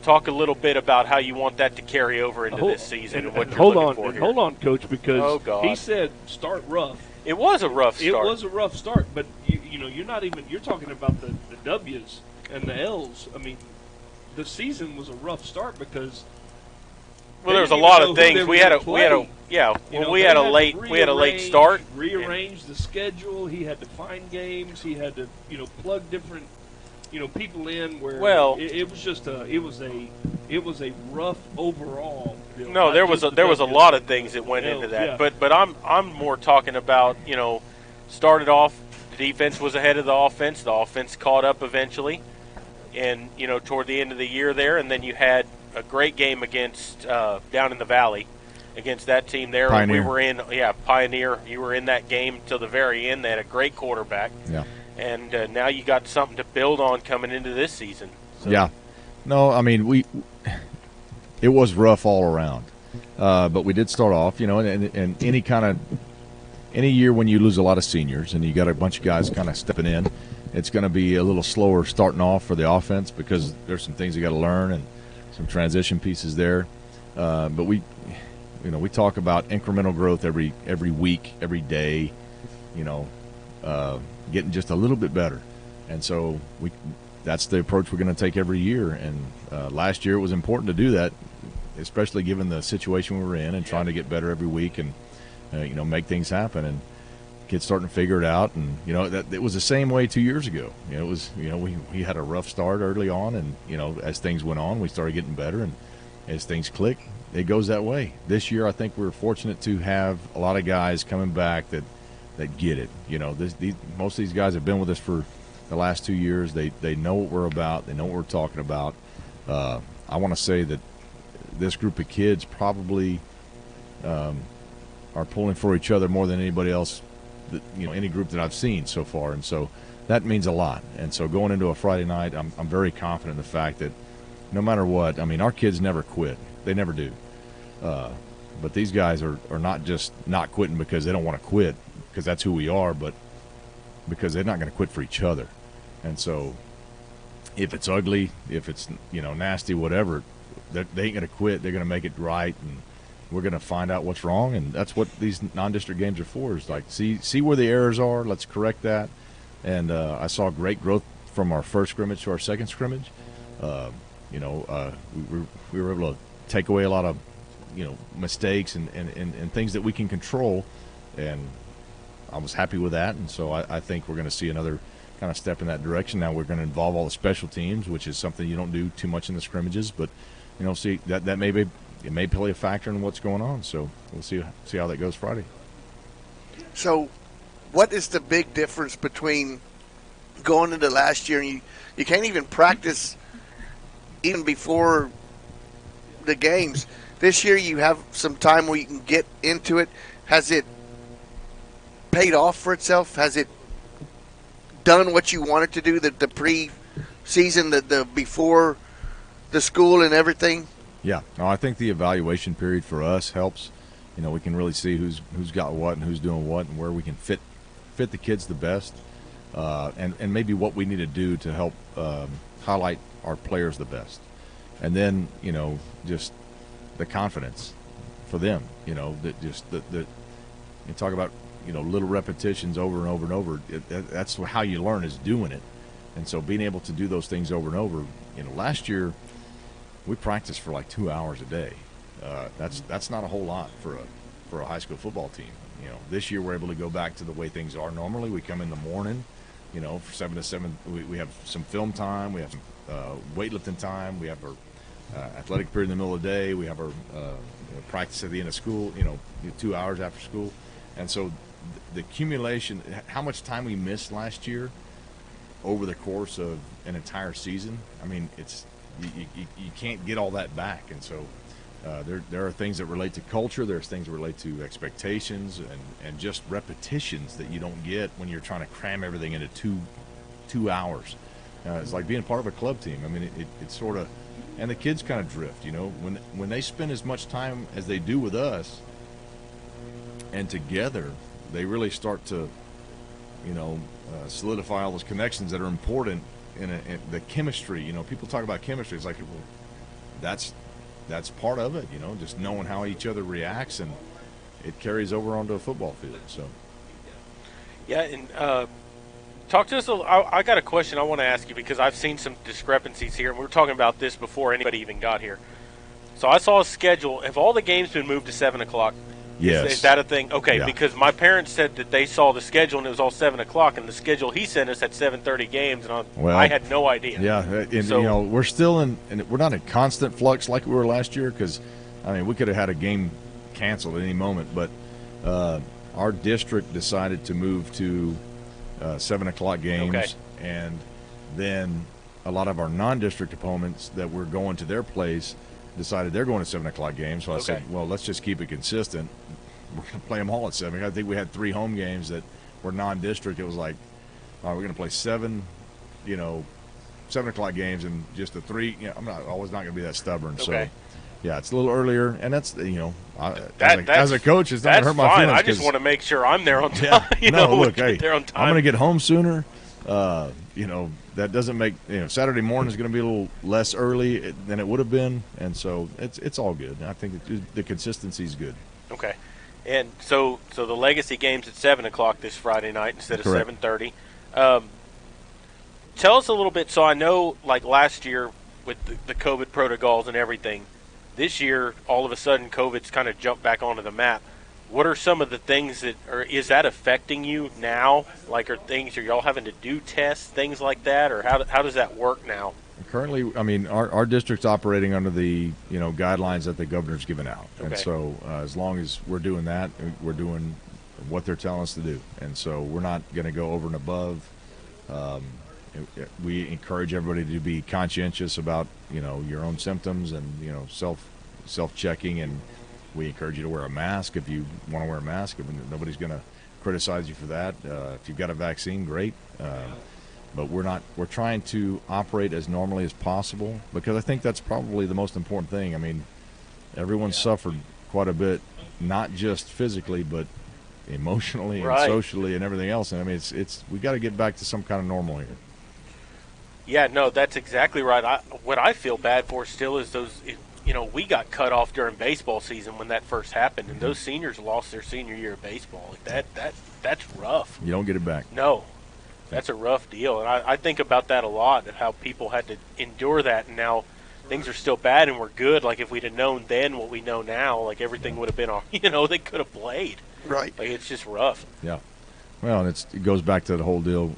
Talk a little bit about how you want that to carry over into this season and what you're looking for here. Hold on, Coach, because he said start rough. It was a rough start. It was a rough start, but you're talking about the W's and the L's. I mean, the season was a rough start because there was a lot of things. We had a late start. Rearrange the schedule. He had to find games. He had to plug different people in where it was a rough overall. No, there was a lot of things that went into that. Yeah. But I'm more talking about, started off, the defense was ahead of the offense. The offense caught up eventually. And, toward the end of the year there, and then you had a great game against down in the Valley against that team there. Pioneer. We were in Pioneer. You were in that game till the very end. They had a great quarterback. Yeah. And now you got something to build on coming into this season. So. Yeah. No, I mean, it was rough all around. But we did start off, and any year when you lose a lot of seniors and you got a bunch of guys kind of stepping in, it's going to be a little slower starting off for the offense because there's some things you got to learn and some transition pieces there. But we talk about incremental growth every week, every day, getting just a little bit better. And so that's the approach we're going to take every year. And last year it was important to do that, especially given the situation we were in and trying to get better every week and, make things happen. And kids starting to figure it out. And, that it was the same way 2 years ago. It was, we had a rough start early on. And, as things went on, we started getting better. And as things click, it goes that way. This year I think we were fortunate to have a lot of guys coming back that get it. Most of these guys have been with us for the last 2 years. They know what we're about. They know what we're talking about. I want to say that this group of kids probably are pulling for each other more than anybody else, any group that I've seen so far. And so that means a lot. And so going into a Friday night, I'm very confident in the fact that no matter what, I mean, our kids never quit. They never do. But these guys are not just not quitting because they don't want to quit, because that's who we are, but because they're not going to quit for each other. And so if it's ugly, if it's, nasty, whatever, they ain't going to quit. They're going to make it right, and we're going to find out what's wrong. And that's what these non-district games are for, is like see where the errors are. Let's correct that. And I saw great growth from our first scrimmage to our second scrimmage. We were able to take away a lot of, mistakes and things that we can control. And I was happy with that. And so I think we're going to see another kind of step in that direction. Now we're going to involve all the special teams, which is something you don't do too much in the scrimmages, but see that may play a factor in what's going on. So we'll see how that goes Friday. So what is the big difference between going into last year and you can't even practice even before the games? This year you have some time where you can get into it. Has it paid off for itself? Has it done what you wanted to do, the pre-season, the before the school and everything? Yeah. No, I think the evaluation period for us helps. We can really see who's got what and who's doing what and where we can fit the kids the best, and maybe what we need to do to help highlight our players the best. And then, just the confidence for them, that just the you talk about, little repetitions over and over and over. That's how you learn, is doing it. And so being able to do those things over and over, last year we practiced for like 2 hours a day. That's not a whole lot for a high school football team. This year we're able to go back to the way things are normally. We come in the morning, for 7 to 7. We have some film time. We have some weightlifting time. We have our athletic period in the middle of the day. We have our practice at the end of school, 2 hours after school. And so the accumulation, how much time we missed last year over the course of an entire season, I mean, it's you can't get all that back. And so There are things that relate to culture. There's things that relate to expectations and just repetitions that you don't get when you're trying to cram everything into two hours. It's like being part of a club team. I mean, it's sort of, and the kids kind of drift. When they spend as much time as they do with us, and together, they really start to, solidify all those connections that are important in the chemistry. People talk about chemistry. It's like, well, that's part of it. Just knowing how each other reacts, and it carries over onto a football field. So, yeah, and talk to us. I got a question I want to ask you because I've seen some discrepancies here, and we were talking about this before anybody even got here. So I saw a schedule. Have all the games been moved to 7 o'clock? Yes. Is that a thing? Okay, Yeah. Because my parents said that they saw the schedule and it was all 7 o'clock, and the schedule he sent us had 7:30 games, and I had no idea. Yeah, and So- we're still and we're not in constant flux like we were last year because, we could have had a game canceled at any moment, but our district decided to move to 7 o'clock games, Okay. and then a lot of our non-district opponents that were going to their place decided they're going to 7 o'clock games. So I said, well, let's just keep it consistent. We're going to play them all at 7. I think we had 3 home games that were non-district. It was like, all right, we're going to play 7 o'clock games and just the 3. I'm always not going to be that stubborn. Okay. So, yeah, it's a little earlier, and that's As a coach, it's not going to hurt my fine. feelings. I just 'cause- want to make sure I'm there on time. Look, hey, there on time. I'm going to get home sooner. That doesn't make Saturday morning is going to be a little less early than it would have been, and so it's all good. I think the consistency is good. Okay, and so the Legacy game's at 7 o'clock this Friday night instead of Correct. 7:30. Tell us a little bit. So I know, like last year with the COVID protocols and everything, this year all of a sudden COVID's kind of jumped back onto the map. What are some of the things is that affecting you now? Like, are y'all having to do tests, things like that, or how does that work now? Currently, our district's operating under the guidelines that the governor's given out, and Okay. so as long as we're doing that, we're doing what they're telling us to do, and so we're not going to go over and above. We encourage everybody to be conscientious about your own symptoms and self-checking, and we encourage you to wear a mask if you want to wear a mask. Nobody's going to criticize you for that. If you've got a vaccine, great. But we're trying to operate as normally as possible because I think that's probably the most important thing. Everyone suffered quite a bit, not just physically, but emotionally and Right. socially and everything else. And we got to get back to some kind of normal here. Yeah, no, that's exactly right. What I feel bad for still is those. We got cut off during baseball season when that first happened, and those seniors lost their senior year of baseball. Like that's rough. You don't get it back. No, that's a rough deal, and I think about that a lot, of how people had to endure that, and now things are still bad, and we're good. Like, if we'd have known then what we know now, like, everything would have been, they could have played. Right. Like, it's just rough. Yeah. Well, and it goes back to the whole deal.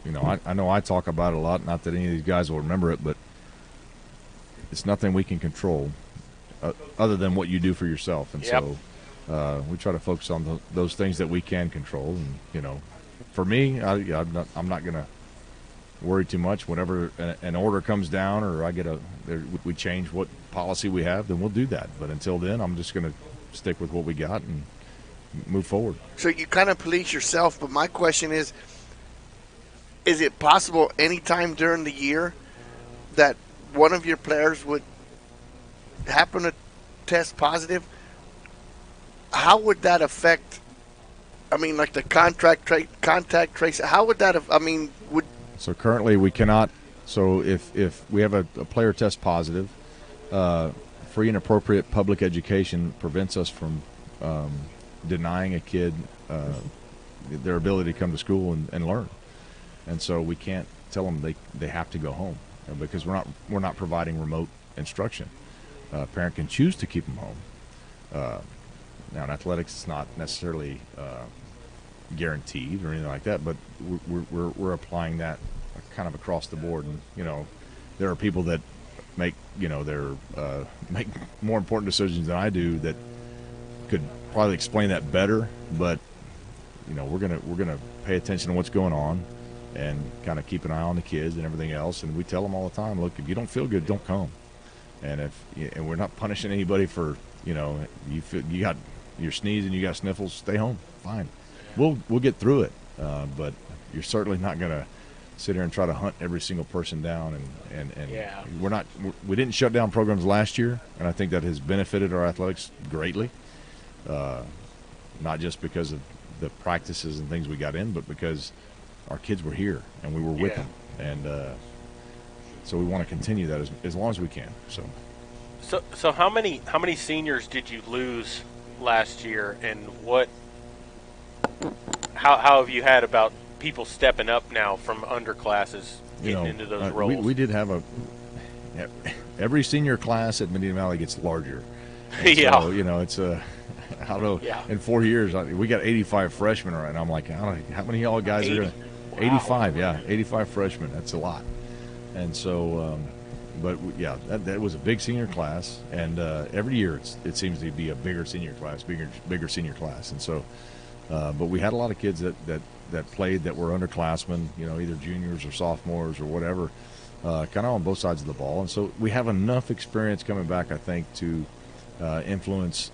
I know I talk about it a lot, not that any of these guys will remember it, but it's nothing we can control other than what you do for yourself. And Yep. so we try to focus on those things that we can control. And, for me, I'm not going to worry too much. Whenever an order comes down or we change what policy we have, then we'll do that. But until then, I'm just going to stick with what we got and move forward. So you kind of police yourself, but my question is it possible anytime during the year that one of your players would happen to test positive? How would that affect, like the contact trace? How would that have, So currently we cannot. So if we have a player test positive, free and appropriate public education prevents us from denying a kid their ability to come to school and learn. And so we can't tell them they have to go home because we're not providing remote instruction. A parent can choose to keep them home. Now in athletics, it's not necessarily guaranteed or anything like that, but we're applying that kind of across the board. And there are people that make make more important decisions than I do that could probably explain that better. But we're gonna pay attention to what's going on and kind of keep an eye on the kids and everything else. And we tell them all the time, look, if you don't feel good, don't come. And we're not punishing anybody for, you got you're sneezing, you got sniffles, stay home, fine. We'll get through it, but you're certainly not going to sit here and try to hunt every single person down. And yeah. We didn't shut down programs last year, and I think that has benefited our athletics greatly. Not just because of the practices and things we got in, but because our kids were here and we were with them, and so we want to continue that as long as we can. So how many seniors did you lose last year, and how have you had about people stepping up now from underclasses getting into those roles? We did have every senior class at Medina Valley gets larger. Yeah. So, it's I don't know. Yeah. In 4 years, we got 85 freshmen right now. I'm like, how many of y'all guys 80? are going to? 85, yeah, 85 freshmen. That's a lot. And so, that was a big senior class, and every year it seems to be a bigger senior class, bigger senior class. And so, but we had a lot of kids that played that were underclassmen, either juniors or sophomores or whatever, kind of on both sides of the ball. And so we have enough experience coming back, I think, to influence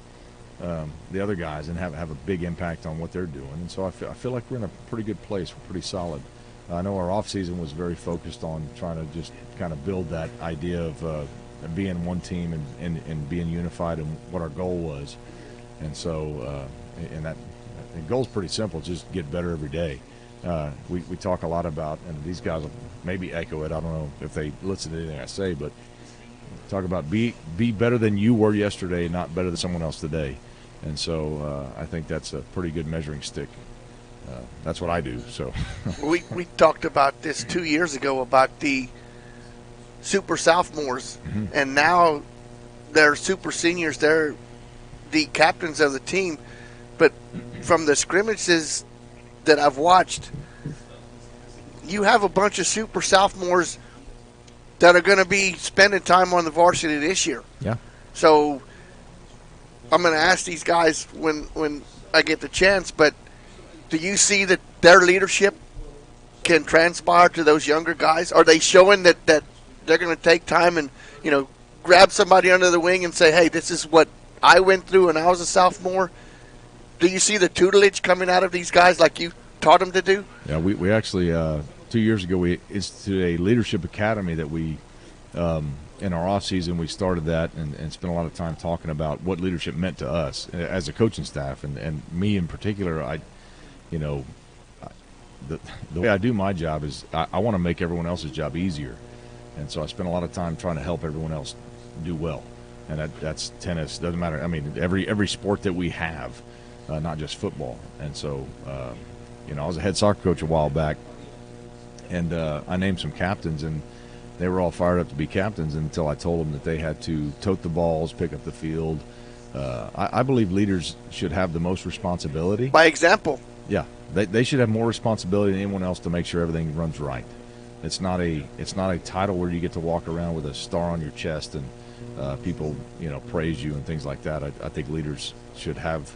the other guys and have a big impact on what they're doing. And so I feel like we're in a pretty good place. We're pretty solid. I know our off season was very focused on trying to just kind of build that idea of being one team and being unified and what our goal was. And so, the goal's pretty simple: just get better every day. We talk a lot about, and these guys will maybe echo it. I don't know if they listen to anything I say, but talk about be better than you were yesterday, not better than someone else today. And so I think that's a pretty good measuring stick. That's what I do. So we talked about this 2 years ago about the super sophomores, and now they're super seniors. They're the captains of the team. But from the scrimmages that I've watched, you have a bunch of super sophomores that are going to be spending time on the varsity this year. Yeah. So I'm going to ask these guys when I get the chance, but do you see that their leadership can transpire to those younger guys? Are they showing that they're going to take time and, grab somebody under the wing and say, hey, this is what I went through when I was a sophomore? Do you see the tutelage coming out of these guys like you taught them to do? Yeah, we actually 2 years ago we instituted a leadership academy that we in our off season we started that and spent a lot of time talking about what leadership meant to us as a coaching staff and me in particular. The way I do my job is I want to make everyone else's job easier, and so I spend a lot of time trying to help everyone else do well, and that's tennis, doesn't matter. I mean, every sport that we have, not just football. And so I was a head soccer coach a while back, and I named some captains, and they were all fired up to be captains until I told them that they had to tote the balls, pick up the field. I believe leaders should have the most responsibility. By example. Yeah, they should have more responsibility than anyone else to make sure everything runs right. It's not a title where you get to walk around with a star on your chest and people praise you and things like that. I think leaders should have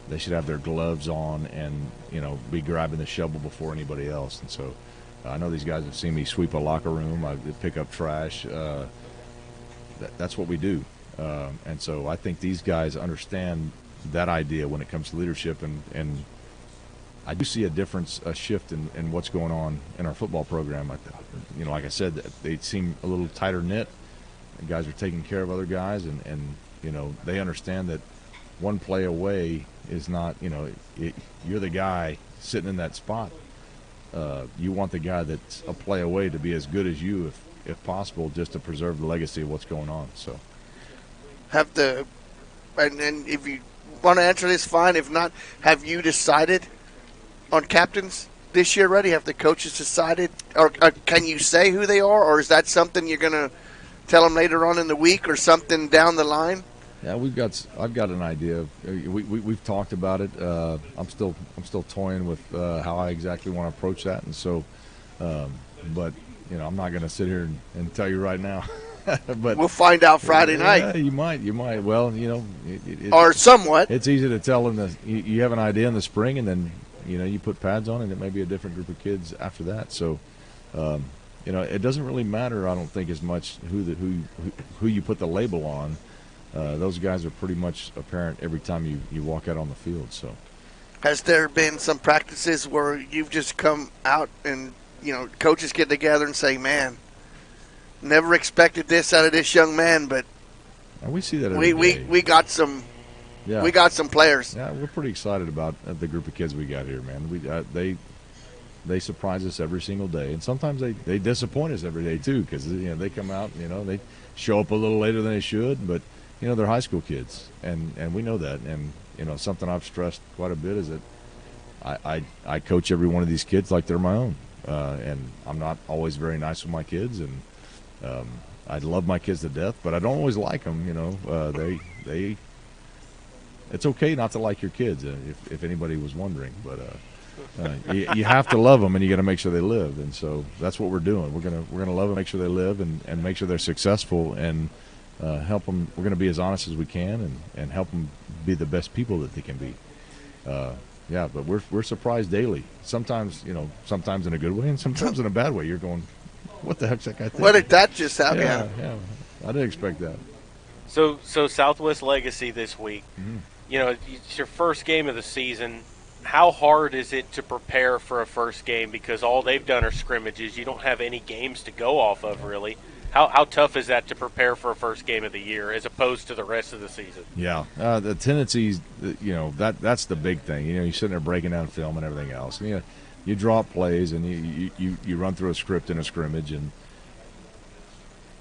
their gloves on and be grabbing the shovel before anybody else. And so I know these guys have seen me sweep a locker room, I pick up trash. That's what we do. And so I think these guys understand that idea when it comes to leadership, and I do see a shift in what's going on in our football program. Like I said, they seem a little tighter knit. The guys are taking care of other guys, and they understand that one play away is not, you're the guy sitting in that spot. You want the guy that's a play away to be as good as you, if possible, just to preserve the legacy of what's going on. So, and if you want to answer this, fine. If not, have you decided on captains this year already? Have the coaches decided, or can you say who they are, or is that something you're going to tell them later on in the week or something down the line? Yeah, I've got an idea. We've talked about it. I'm still toying with how I exactly want to approach that, and so, but I'm not going to sit here and tell you right now. But we'll find out Friday night. You might. Well, or somewhat. It's easy to tell you have an idea in the spring, and then you put pads on, and it may be a different group of kids after that. So, it doesn't really matter. I don't think as much who you put the label on. Those guys are pretty much apparent every time you walk out on the field. So, has there been some practices where you've just come out and coaches get together and say, "Man, never expected this out of this young man," but we see that every day. We got some. Yeah. We got some players. Yeah, we're pretty excited about the group of kids we got here, man. They surprise us every single day, and sometimes they disappoint us every day too, because they come out, they show up a little later than they should, but they're high school kids, and we know that. And something I've stressed quite a bit is that I coach every one of these kids like they're my own, and I'm not always very nice with my kids, and I love my kids to death, but I don't always like them. They it's okay not to like your kids, if anybody was wondering, but you have to love them, and you got to make sure they live, and so that's what we're doing. We're gonna love them, make sure they live, and make sure they're successful, and help them. We're gonna be as honest as we can, and help them be the best people that they can be. Yeah, but we're surprised daily. Sometimes sometimes in a good way, and sometimes in a bad way. You're going, what the heck's that guy thinking? What did that just happen? Yeah, I didn't expect that. So Southwest Legacy this week. Mm-hmm. It's your first game of the season. How hard is it to prepare for a first game, because all they've done are scrimmages? You don't have any games to go off of, really. How tough is that to prepare for a first game of the year as opposed to the rest of the season? Yeah, the tendencies, that's the big thing. You're sitting there breaking down film and everything else. And, you draw up plays, and you run through a script in a scrimmage, and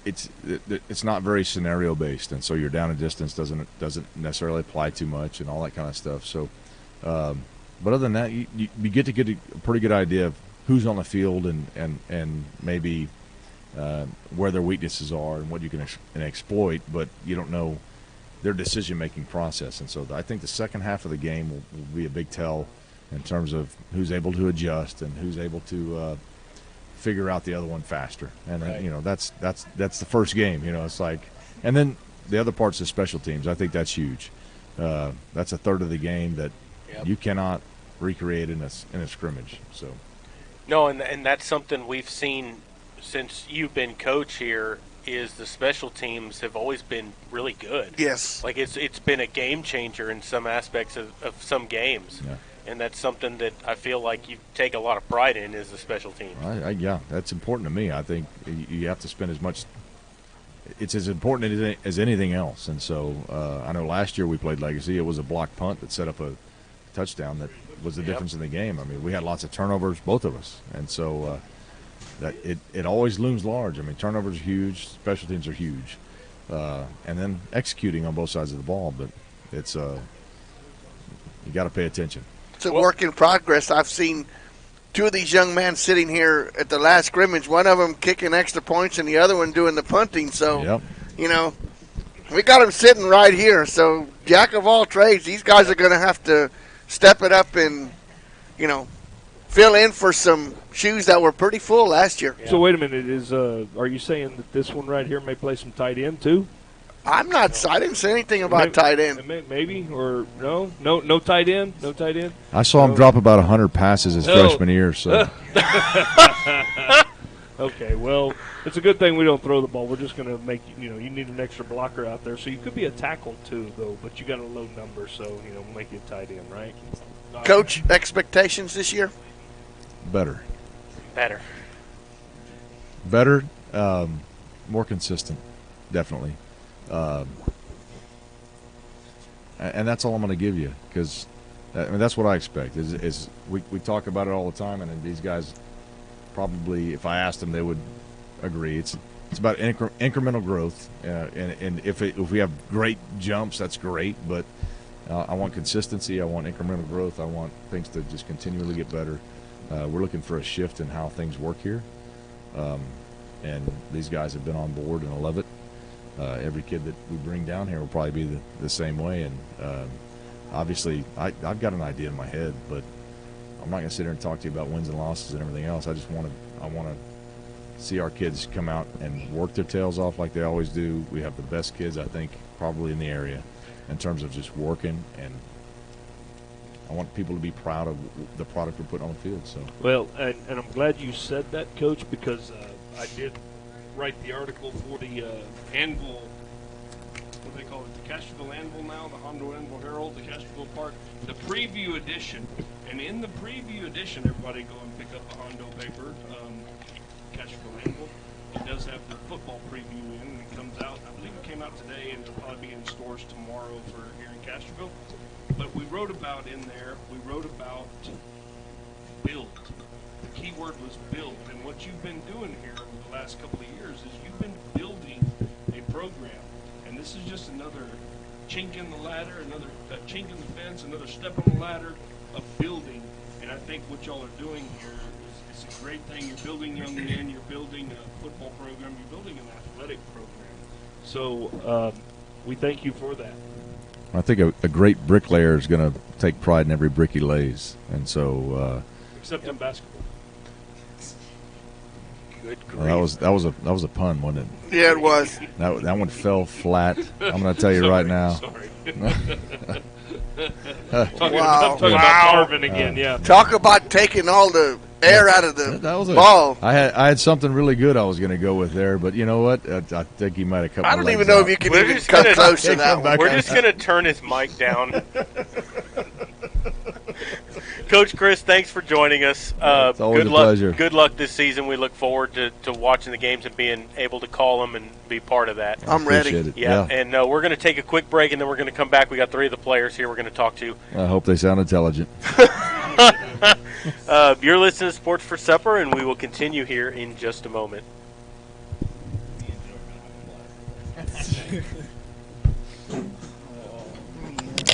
it's not very scenario based, and so your down and distance doesn't necessarily apply too much, and all that kind of stuff. So, but other than that, you get a pretty good idea of who's on the field, and maybe where their weaknesses are and what you can exploit, but you don't know their decision making process. And so I think the second half of the game will be a big tell in terms of who's able to adjust and who's able to figure out the other one faster. And right. That's the first game. It's like, and then the other parts of special teams, I think that's huge. That's a third of the game that you cannot recreate in a scrimmage. So no, and that's something we've seen since you've been coach here, is the special teams have always been really good. Yes. Like it's been a game changer in some aspects of some games. Yeah. And that's something that I feel like you take a lot of pride in, is the special teams. Yeah, that's important to me. I think you have to spend as much. It's as important as anything else. And so I know last year we played Legacy. It was a block punt that set up a touchdown that was the difference in the game. I mean, we had lots of turnovers, both of us. And so that it always looms large. I mean, turnovers are huge. Special teams are huge. And then executing on both sides of the ball. But it's you got to pay attention. It's a work in progress. I've seen two of these young men sitting here at the last scrimmage, one of them kicking extra points and the other one doing the punting. So, we got them sitting right here. So, jack of all trades, these guys are going to have to step it up and, fill in for some shoes that were pretty full last year. So, wait a minute. Are you saying that this one right here may play some tight end too? I didn't say anything about tight end. Maybe, or no tight end, no tight end. I saw him drop about 100 passes his freshman year. So, okay, well, it's a good thing we don't throw the ball. We're just going to make you need an extra blocker out there, so you could be a tackle too, though. But you got a low number, so make you a tight end, right? Coach, expectations this year? Better, more consistent, definitely. And that's all I'm going to give you, because that's what I expect. Is we talk about it all the time, and these guys probably, if I asked them, they would agree. It's about incremental growth, and if we have great jumps, that's great. But I want consistency. I want incremental growth. I want things to just continually get better. We're looking for a shift in how things work here, and these guys have been on board, and I love it. Every kid that we bring down here will probably be the same way. And obviously, I've got an idea in my head, but I'm not going to sit here and talk to you about wins and losses and everything else. I want to see our kids come out and work their tails off like they always do. We have the best kids, I think, probably in the area in terms of just working, and I want people to be proud of the product we're putting on the field. So well, and I'm glad you said that, Coach, because I did write the article for the Anvil, what do they call it, the Castroville Anvil now, the Hondo Anvil Herald, the Castroville Park, the preview edition. And in the preview edition, everybody go and pick up the Hondo paper, Castroville Anvil. It does have the football preview in, and it comes out, I believe it came out today, and it'll probably be in stores tomorrow for here in Castroville. But we wrote about build. The key word was build. And what you've been doing here over the last couple of years is you've been building a program. And this is just another chink in the ladder, another chink in the fence, another step on the ladder of building. And I think what y'all are doing here is a great thing. You're building young men, you're building a football program, you're building an athletic program. So we thank you for that. I think a great bricklayer is going to take pride in every brick he lays, and so. Except in basketball. Good grief. Well, that was a pun, wasn't it? Yeah, it was. That one fell flat. I'm going to tell you right now. Sorry. Wow. Talking about Marvin again, yeah. Talk about taking all the air out of the ball. I had something really good I was going to go with there, but you know what? I think he might have cut my I don't legs even know out. if you can even come close to that one. We're just going to turn his mic down. Coach Chris, thanks for joining us. It's always good a luck. pleasure. Good luck this season. We look forward to watching the games and being able to call them and be part of that. I'm ready. Appreciate it. Yeah, and we're going to take a quick break, and then we're going to come back. We got 3 of the players here we're going to talk to. I hope they sound intelligent. You're listening to Sports for Supper, and we will continue here in just a moment.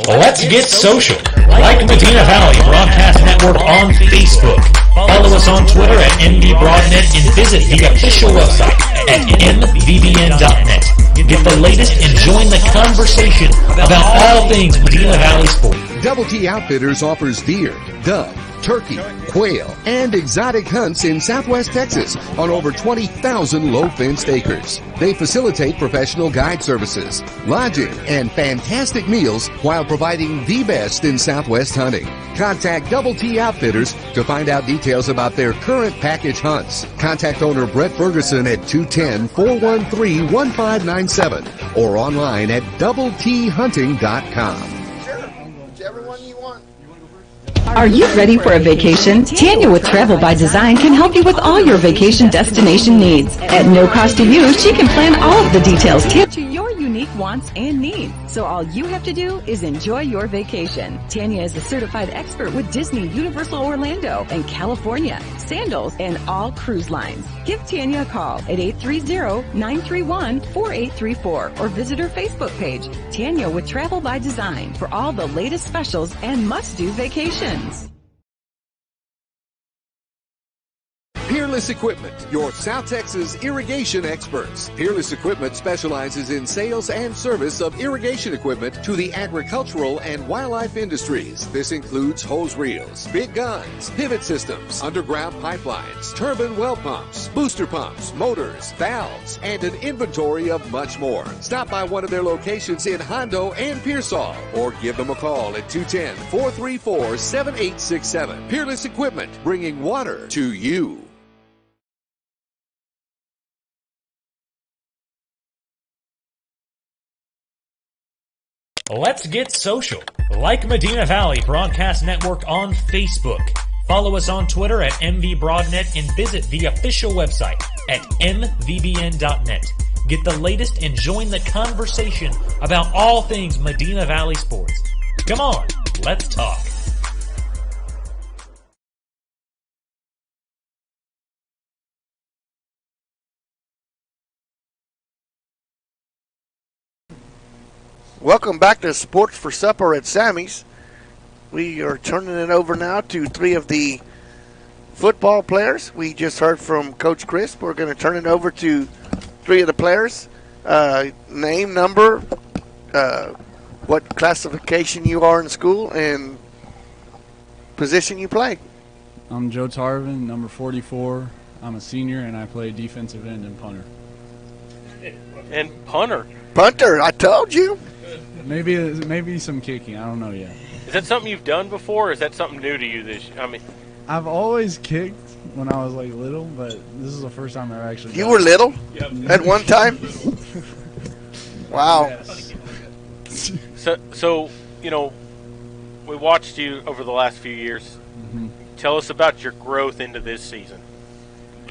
Let's get social. Like Medina Valley Broadcast Network on Facebook. Follow us on Twitter at MVBroadnet and visit the official website at mvbn.net. Get the latest and join the conversation about all things Medina Valley sports. Double T Outfitters offers deer, dove, turkey, quail, and exotic hunts in Southwest Texas on over 20,000 low-fenced acres. They facilitate professional guide services, lodging, and fantastic meals while providing the best in Southwest hunting. Contact Double T Outfitters to find out details about their current package hunts. Contact owner Brett Ferguson at 210-413-1597 or online at doublethunting.com. Whichever one you want. Are you ready for a vacation? Tanya with Travel by Design can help you with all your vacation destination needs. At no cost to you, she can plan all of the details tailored to your unique wants and needs. So all you have to do is enjoy your vacation. Tanya is a certified expert with Disney, Universal Orlando, and California, Sandals, and all cruise lines. Give Tanya a call at 830-931-4834 or visit her Facebook page, Tanya with Travel by Design, for all the latest specials and must-do vacations. Peerless Equipment, your South Texas irrigation experts. Peerless Equipment specializes in sales and service of irrigation equipment to the agricultural and wildlife industries. This includes hose reels, big guns, pivot systems, underground pipelines, turbine well pumps, booster pumps, motors, valves, and an inventory of much more. Stop by one of their locations in Hondo and Pearsall or give them a call at 210-434-7867. Peerless Equipment, bringing water to you. Let's get social. Like Medina Valley Broadcast Network on Facebook. Follow us on Twitter at MVBroadnet and visit the official website at mvbn.net. Get the latest and join the conversation about all things Medina Valley sports. Come on, let's talk. Welcome back to Sports for Supper at Sammy's. We are turning it over now to 3 of the football players. We just heard from Coach Chris. We're going to turn it over to 3 of the players. Name, number, what classification you are in school, and position you play. I'm Joe Tarvin, number 44. I'm a senior, and I play defensive end and punter. And punter. Punter, I told you. Maybe some kicking. I don't know yet. Is that something you've done before, or is that something new to you this year? I mean, I've always kicked when I was like little, but this is the first time I've actually. You were little at one time. Wow. So we watched you over the last few years. Mm-hmm. Tell us about your growth into this season.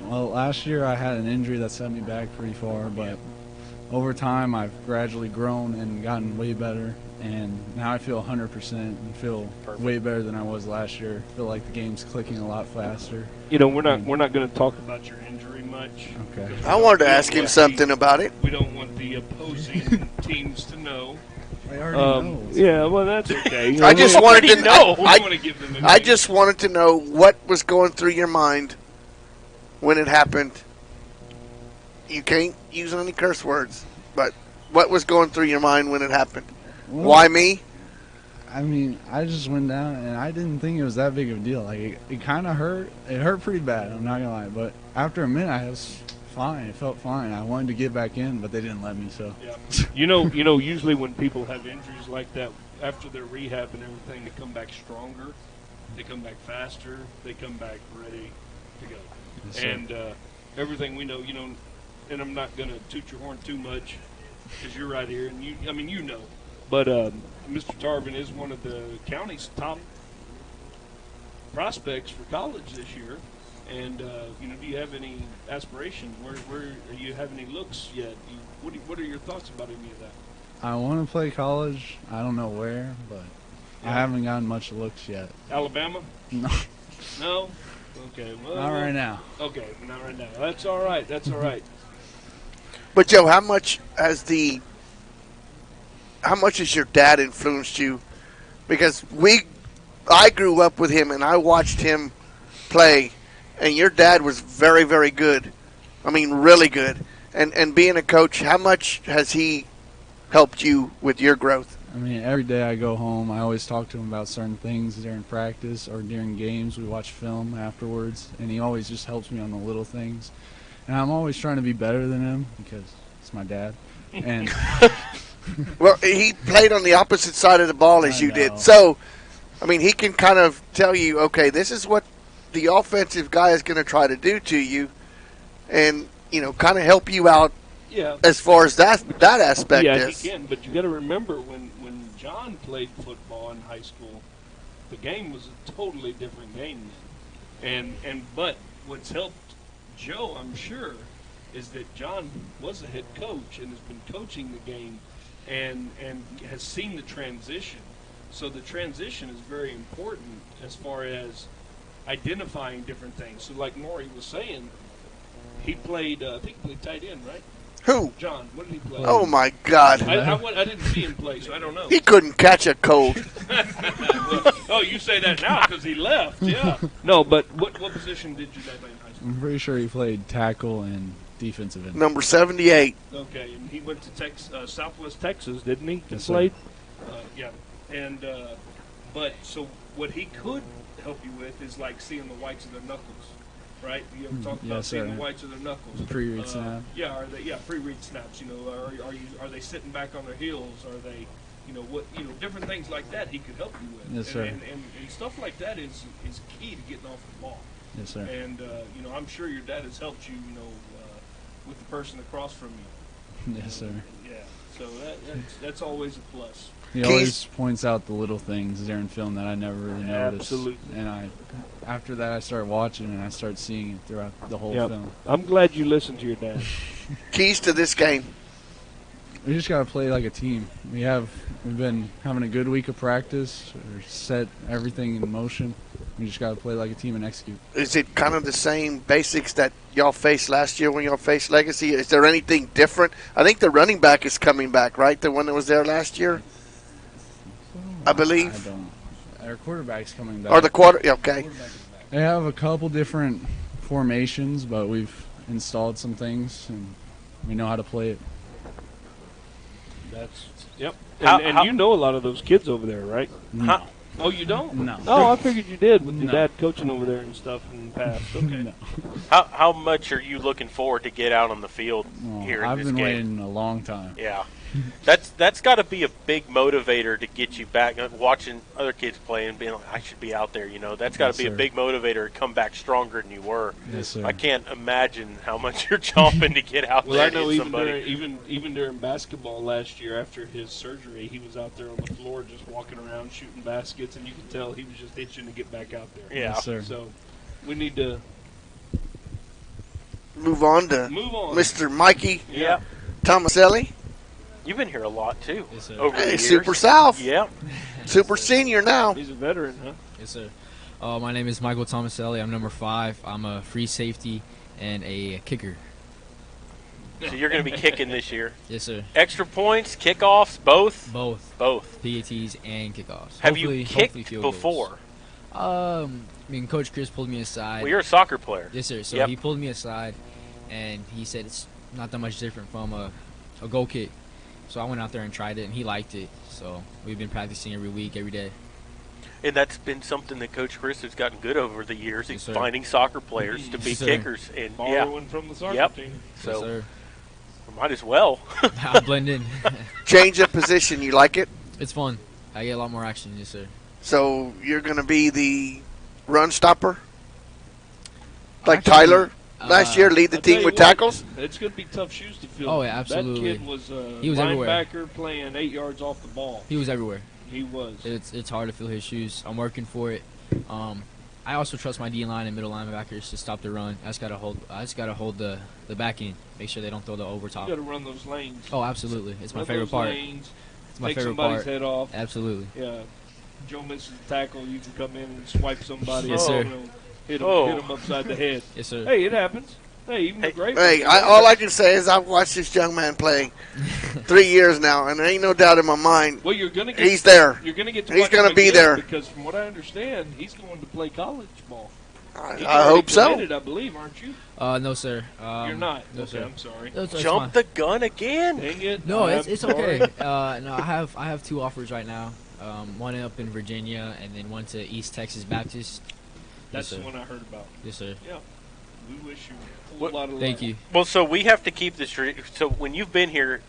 Well, last year I had an injury that set me back pretty far, but over time I've gradually grown and gotten way better, and now I feel 100% and feel way better than I was last year. I feel like the game's clicking a lot faster. We're not going to talk about your injury much. Okay. I wanted to ask him something about it. We don't want the opposing teams to know. They already know. Yeah, well, that's okay. I just wanted to know. I I just wanted to know what was going through your mind when it happened. You can't use any curse words, but what was going through your mind when it happened? Well, Why me? I mean, I just went down, and I didn't think it was that big of a deal. Like, it kind of hurt. It hurt pretty bad, I'm not going to lie. But after a minute, I was fine. It felt fine. I wanted to get back in, but they didn't let me, so. Yeah. Usually when people have injuries like that, after their rehab and everything, they come back stronger. They come back faster. They come back ready to go. Yes, and everything we know, and I'm not going to toot your horn too much because you're right here, and you know. But Mr. Tarvin is one of the county's top prospects for college this year. And, do you have any aspirations? Where do you have any looks yet? What are your thoughts about any of that? I want to play college. I don't know where, but I haven't gotten much looks yet. Alabama? No. No? Okay. Well, Not right now. Okay, not right now. That's all right. That's all right. But Joe, how much has your dad influenced you? Because I grew up with him and I watched him play, and your dad was very, very good. I mean, really good. And being a coach, how much has he helped you with your growth? I mean, every day I go home, I always talk to him about certain things during practice or during games. We watch film afterwards, and he always just helps me on the little things. And I'm always trying to be better than him because it's my dad. And well, he played on the opposite side of the ball as you did. So, I mean, he can kind of tell you, okay, this is what the offensive guy is going to try to do to you, and, kind of help you out as far as that aspect is. He can, but you got to remember when John played football in high school, the game was a totally different game then. But what's helped Joe, I'm sure, is that John was a head coach and has been coaching the game and has seen the transition. So the transition is very important as far as identifying different things. So like Maury was saying, he played, I think he played tight end, right? Who? John. What did he play? Oh, my God. I didn't see him play, so I don't know. He couldn't catch a cold. Oh, you say that now because he left, yeah. No, but what position did your dad play in high school? I'm pretty sure he played tackle and defensive end. Number 78. Okay, and he went to Southwest Texas, didn't he? Yes, played? Yeah. And, but, so what he could help you with is like seeing the whites of their knuckles. Right? You ever talk about seeing the whites of their knuckles? Pre-read snap. Yeah, pre-read snaps. Are they sitting back on their heels? Are they, different things like that he could help you with. Yes, sir. And stuff like that is key to getting off the ball. Yes, sir. And I'm sure your dad has helped you, with the person across from you. Yes, sir. Yeah. So that's always a plus. He always points out the little things during film that I never really noticed. Absolutely. And after that, I start watching and I start seeing it throughout the whole film. I'm glad you listened to your dad. Keys to this game. We just got to play like a team. We've been having a good week of practice, or set everything in motion. We just got to play like a team and execute. Is it kind of the same basics that y'all faced last year when y'all faced Legacy? Is there anything different? I think the running back is coming back, right? The one that was there last year, I believe. I don't. Our quarterback's coming back. Or the quarter? Okay. They have a couple different formations, but we've installed some things and we know how to play it. Yep. And you know a lot of those kids over there, right? No. Oh, you don't? No. Oh, I figured you did with your dad coaching over there and stuff in the past. Okay. No. How much are you looking forward to get out on the field here in I've this been game? waiting a long time. Yeah. That's got to be a big motivator to get you back. Watching other kids play and being like, I should be out there. That's got to be a big motivator to come back stronger than you were. Yes, sir. I can't imagine how much you're chomping to get out Well, there. I know and hit even somebody. even during basketball last year after his surgery, he was out there on the floor just walking around shooting baskets, and you could tell he was just itching to get back out there. Yeah. Yes, sir. So we need to Move on to Mr. Mikey Tomaselli. You've been here a lot too. Yes, sir. Over the years. Super South. Yeah. Super senior now. He's a veteran, huh? Yes, sir. My name is Michael Tomaselli. I'm number 5. I'm a free safety and a kicker. So you're going to be kicking this year. Yes, sir. Extra points, kickoffs, both. Both. PATs and kickoffs. Have you Hopefully kicked field goals. before? Coach Chris pulled me aside. Well, you're a soccer player. Yes, sir. So he pulled me aside, and he said it's not that much different from a goal kick. So I went out there and tried it, and he liked it. So we've been practicing every week, every day. And that's been something that Coach Chris has gotten good over the years. He's sir. finding soccer players to be Yes, sir. kickers. And Borrowing from the soccer team. So Yes, sir. might as well. I'll blend in. Change of position. You like it? It's fun. I get a lot more action, yes, sir. So you're going to be the run stopper? Like Actually, Tyler last year, lead the I'll tell team you with what, tackles? It's going to be tough shoes to fill. Oh, yeah, absolutely. That kid was a He was everywhere. linebacker playing 8 yards off the ball. He was everywhere. He was. It's hard to fill his shoes. I'm working for it. I also trust my D line and middle linebackers to stop the run. I just gotta hold the back end, make sure they don't throw the over top. You got to run those lanes. Oh, absolutely. It's my Run favorite those part. lanes, It's my take favorite somebody's part. head off. Absolutely. Yeah. Joe misses the tackle. You can come in and swipe somebody. Yes, sir. Hit him upside the head. Yes, sir. Hey, it happens. Hey, even the great. Hey, all I can say is I've watched this young man play 3 years now, and there ain't no doubt in my mind. Well, you're gonna get. He's there. You're gonna get. To He's watch him gonna be again there. because, from what I understand, he's going to play college ball. He's I already hope so. committed, I believe, aren't you? No, sir. You're not. No, Okay, sir. I'm sorry. No, it's Jump fine. the gun again. Dang it. No, I'm it's sorry. okay. No, I have 2 offers right now. One up in Virginia, and then one to East Texas Baptist. That's Yes, the sir. one I heard about. Yes, sir. Yeah. We wish you a whole lot of luck. Thank you. Well, so we have to keep this. So when you've been here,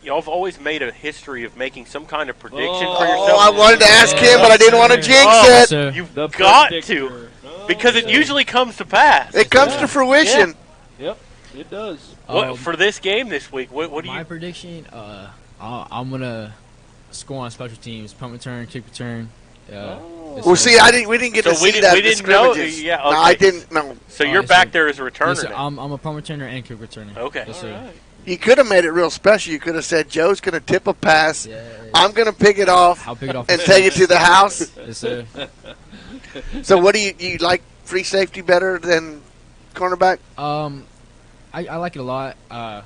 y'all have always made a history of making some kind of prediction for yourself. Oh, I wanted to ask him, but I didn't want to jinx it. Sir. You've The got predictor. to, because it usually comes to pass. It comes to fruition. Yep, it does. What for this game this week? What do My you? prediction? I'm gonna score on special teams, punt return, kick return. Yes, Well, sir. see, we didn't get So to we see didn't- that we in the didn't know- scrimmages. yeah, No, I okay. didn't know. So Oh, you're yes, back sir. there as a returner. Yes, sir. then. I'm a punt returner and kick returner. Okay. Yes, sir. All right. You could have made it real special. You could have said, Joe's going to tip a pass. Yeah. I'm going to pick it off I'll pick it off and take it to the house. Yes, sir. So what do you like free safety better than cornerback? I like it a lot. I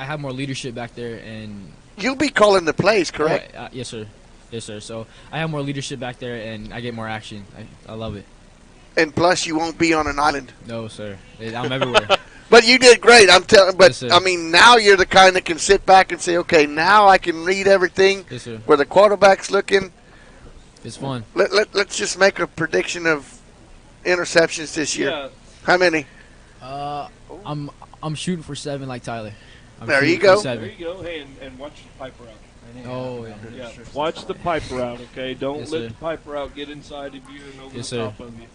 have more leadership back there, and You'll be calling the plays, correct? yes, sir. Yes, sir. So I have more leadership back there, and I get more action. I love it. And plus, you won't be on an island. No, sir. I'm everywhere. But you did great. I'm telling. But Yes, sir. I mean, now you're the kind that can sit back and say, "Okay, now I can read everything." Yes, sir. Where the quarterback's looking. It's fun. Let's just make a prediction of interceptions this year. Yeah. How many? I'm shooting for 7 like Tyler. I'm There you shooting for go. 7. There you go. Hey, and watch the piper out. Oh, yeah. Yeah, watch the piper out, okay? Don't Yes, let sir. the piper out get inside of you and over Yes, the sir. top of you.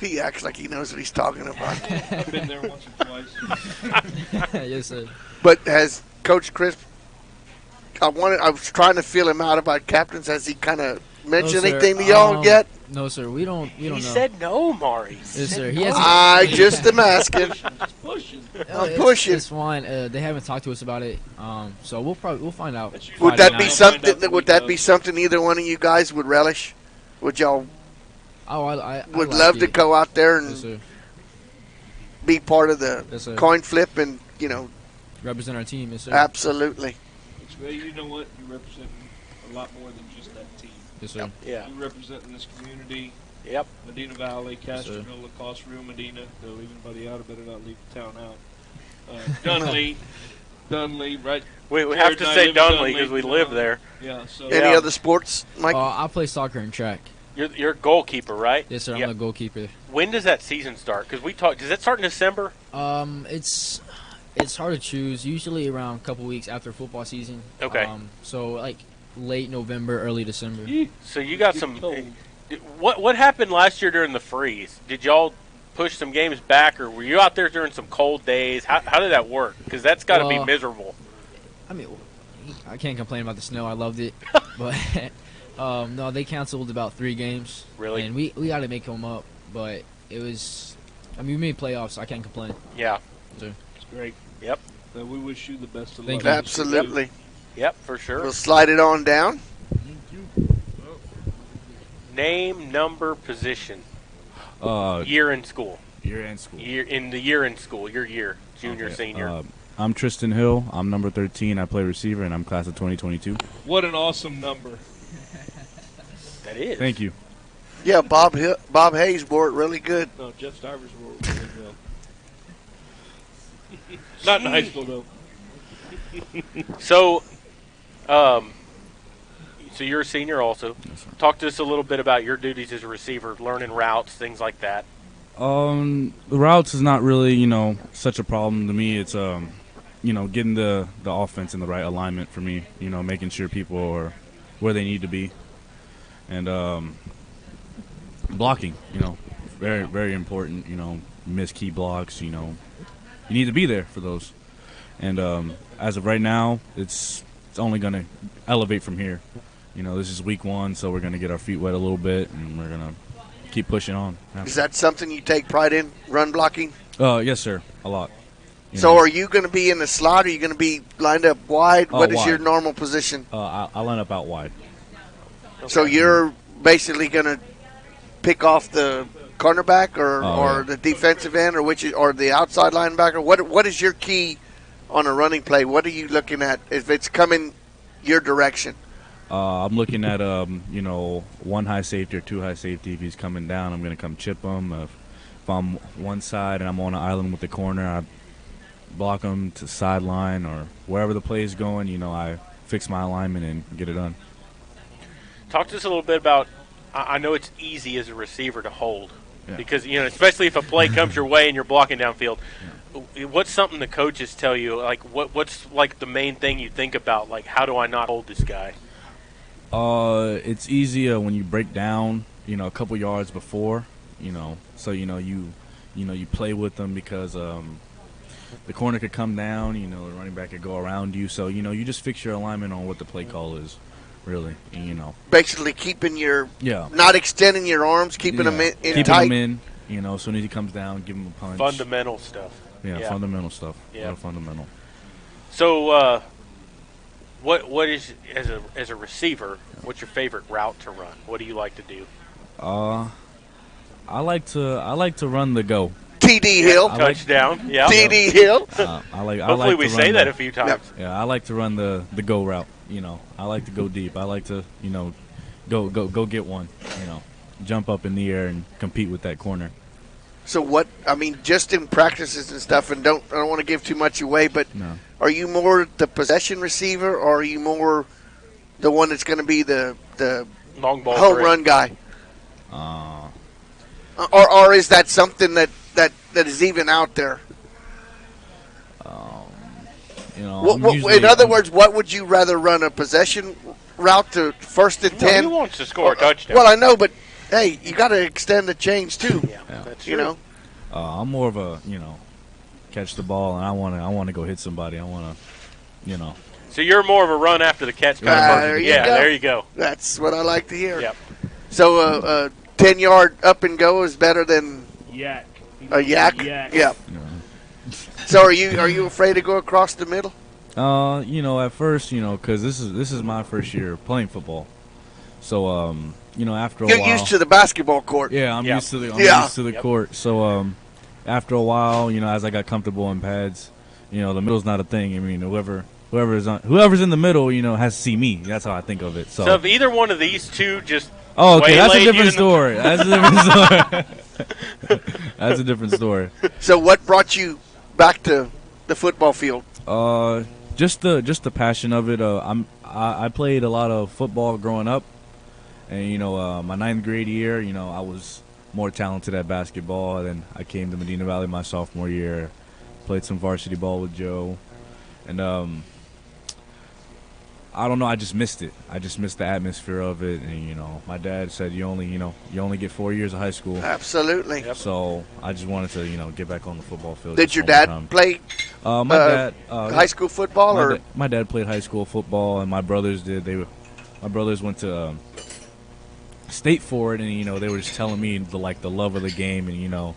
He acts like he knows what he's talking about. I've been there once or twice. Yes, sir. But has Coach Chris? I was trying to feel him out about captains. Has he kind of mentioned No, sir. anything to y'all yet? No, sir. We don't He know. said no, Mari. Yes, sir. He hasn't. I just am asking. Just pushing. I'm pushing. It's fine. They haven't talked to us about it. So we'll find out. That's Would Friday that night. be I'll something? find out the Would week that of. be something either one of you guys would relish? Would y'all Oh, I would like love to it. go out there Yes, and sir. be part of the Yes, sir. coin flip and Represent our team. Yes, sir. absolutely. Well, you know what? You're representing a lot more than just that team. Yes, sir. Yeah. You're representing this community. Yep. Medina Valley, Yes, sir. Castroville, LaCoste, Rio Medina. They'll leave anybody out. I better not leave the town out. Dunley, right? We have Jared to and I say live in Dunley because we you live know. there. Yeah. So Any other sports, Mike? I play soccer and track. You're a goalkeeper, right? Yes, sir. I'm Yep. a goalkeeper. When does that season start? Because we talked. Does that start in December? It's It's hard to choose. Usually around a couple weeks after football season. Okay. So like late November, early December. So you got some. What happened last year during the freeze? Did y'all push some games back, or were you out there during some cold days? How did that work? Because that's got to be miserable. I mean, I can't complain about the snow. I loved it, but no, they canceled about 3 games. Really? And we got to make them up, but it was. I mean, we made playoffs, so I can't complain. Yeah. So. It's great. Yep. We wish you the best of Thank luck. you. Absolutely. Yep, for sure. We'll slide it on down. Name, number, position. Year in school. Year in school. Year in school. Your year, junior, senior. I'm Tristan Hill. I'm number 13. I play receiver, and I'm class of 2022. What an awesome number. That is. Thank you. Yeah, Bob Hayes wore it really good. No, Jeff Stivers wore it really well. Not in high school, though. So, so you're a senior also. Yes, Talk to us a little bit about your duties as a receiver, learning routes, things like that. The routes is not really, such a problem to me. It's, getting the offense in the right alignment for me, making sure people are where they need to be. And blocking, very, very important, miss key blocks, you need to be there for those. And as of right now, it's only going to elevate from here. This is week 1, so we're going to get our feet wet a little bit, and we're going to keep pushing on. Is that something you take pride in, run blocking? Yes, sir, a lot. So are you going to be in the slot? Or are you going to be lined up wide? What is wide. your normal position? I line up out wide. Okay. So you're basically going to pick off the cornerback or the defensive end or the outside linebacker? What is your key on a running play? What are you looking at if it's coming your direction? I'm looking at, one high safety or 2 high safety. If he's coming down, I'm going to come chip him. If I'm one side and I'm on an island with the corner, I block him to sideline or wherever the play is going. I fix my alignment and get it done. Talk to us a little bit about, I know it's easy as a receiver to hold because, especially if a play comes your way and you're blocking downfield. Yeah. What's something the coaches tell you? Like, what's like the main thing you think about? Like, how do I not hold this guy? It's easier when you break down, a couple yards before, so, you play with them because the corner could come down, the running back could go around you. So, you just fix your alignment on what the play call is, really, Basically keeping not extending your arms, keeping them in tight. Keeping them in, as soon as he comes down, give him a punch. Fundamental stuff. Yeah, fundamental stuff. Yeah. Fundamental. So, what is as a receiver? What's your favorite route to run? What do you like to do? I like to run the go. TD Hill, touchdown. Yeah, TD Hill. Hopefully, we say that a few times. Yeah, I like to run the go route. I like to go deep. I like to go get one. Jump up in the air and compete with that corner. So just in practices and stuff, and I don't want to give too much away, but are you more the possession receiver, or are you more the one that's going to be the long ball home run guy? Or is that something that is even out there? In other words, what would you rather run, a possession route to 1st and 10? He wants to score a touchdown. Well, I know, but hey, you got to extend the chains too. Yeah, that's true. I'm more of a catch the ball and I want to go hit somebody. I want to, So you're more of a run after the catch kind of person. There you go. That's what I like to hear. Yep. So 10-yard up and go is better than yak. A yak. Yeah. So are you afraid to go across the middle? At first, because this is my first year playing football. So after a while, you're used to the basketball court. Yeah, I'm used to the court. So after a while, as I got comfortable in pads, the middle's not a thing. I mean, whoever's in the middle, has to see me. That's how I think of it. So if either one of these two just okay, that's a different story. That's a different story. That's a different story. So what brought you back to the football field? Just the passion of it. I played a lot of football growing up, and my 9th grade year, I was more talented at basketball. Then I came to Medina Valley my sophomore year, played some varsity ball with Joe, and I don't know. I just missed it. I just missed the atmosphere of it. And my dad said you only get 4 years of high school. Absolutely. So I just wanted to get back on the football field. Did your dad play my dad high school football my dad played high school football, and my brothers did. My brothers went to state for it, and they were just telling me the love of the game, and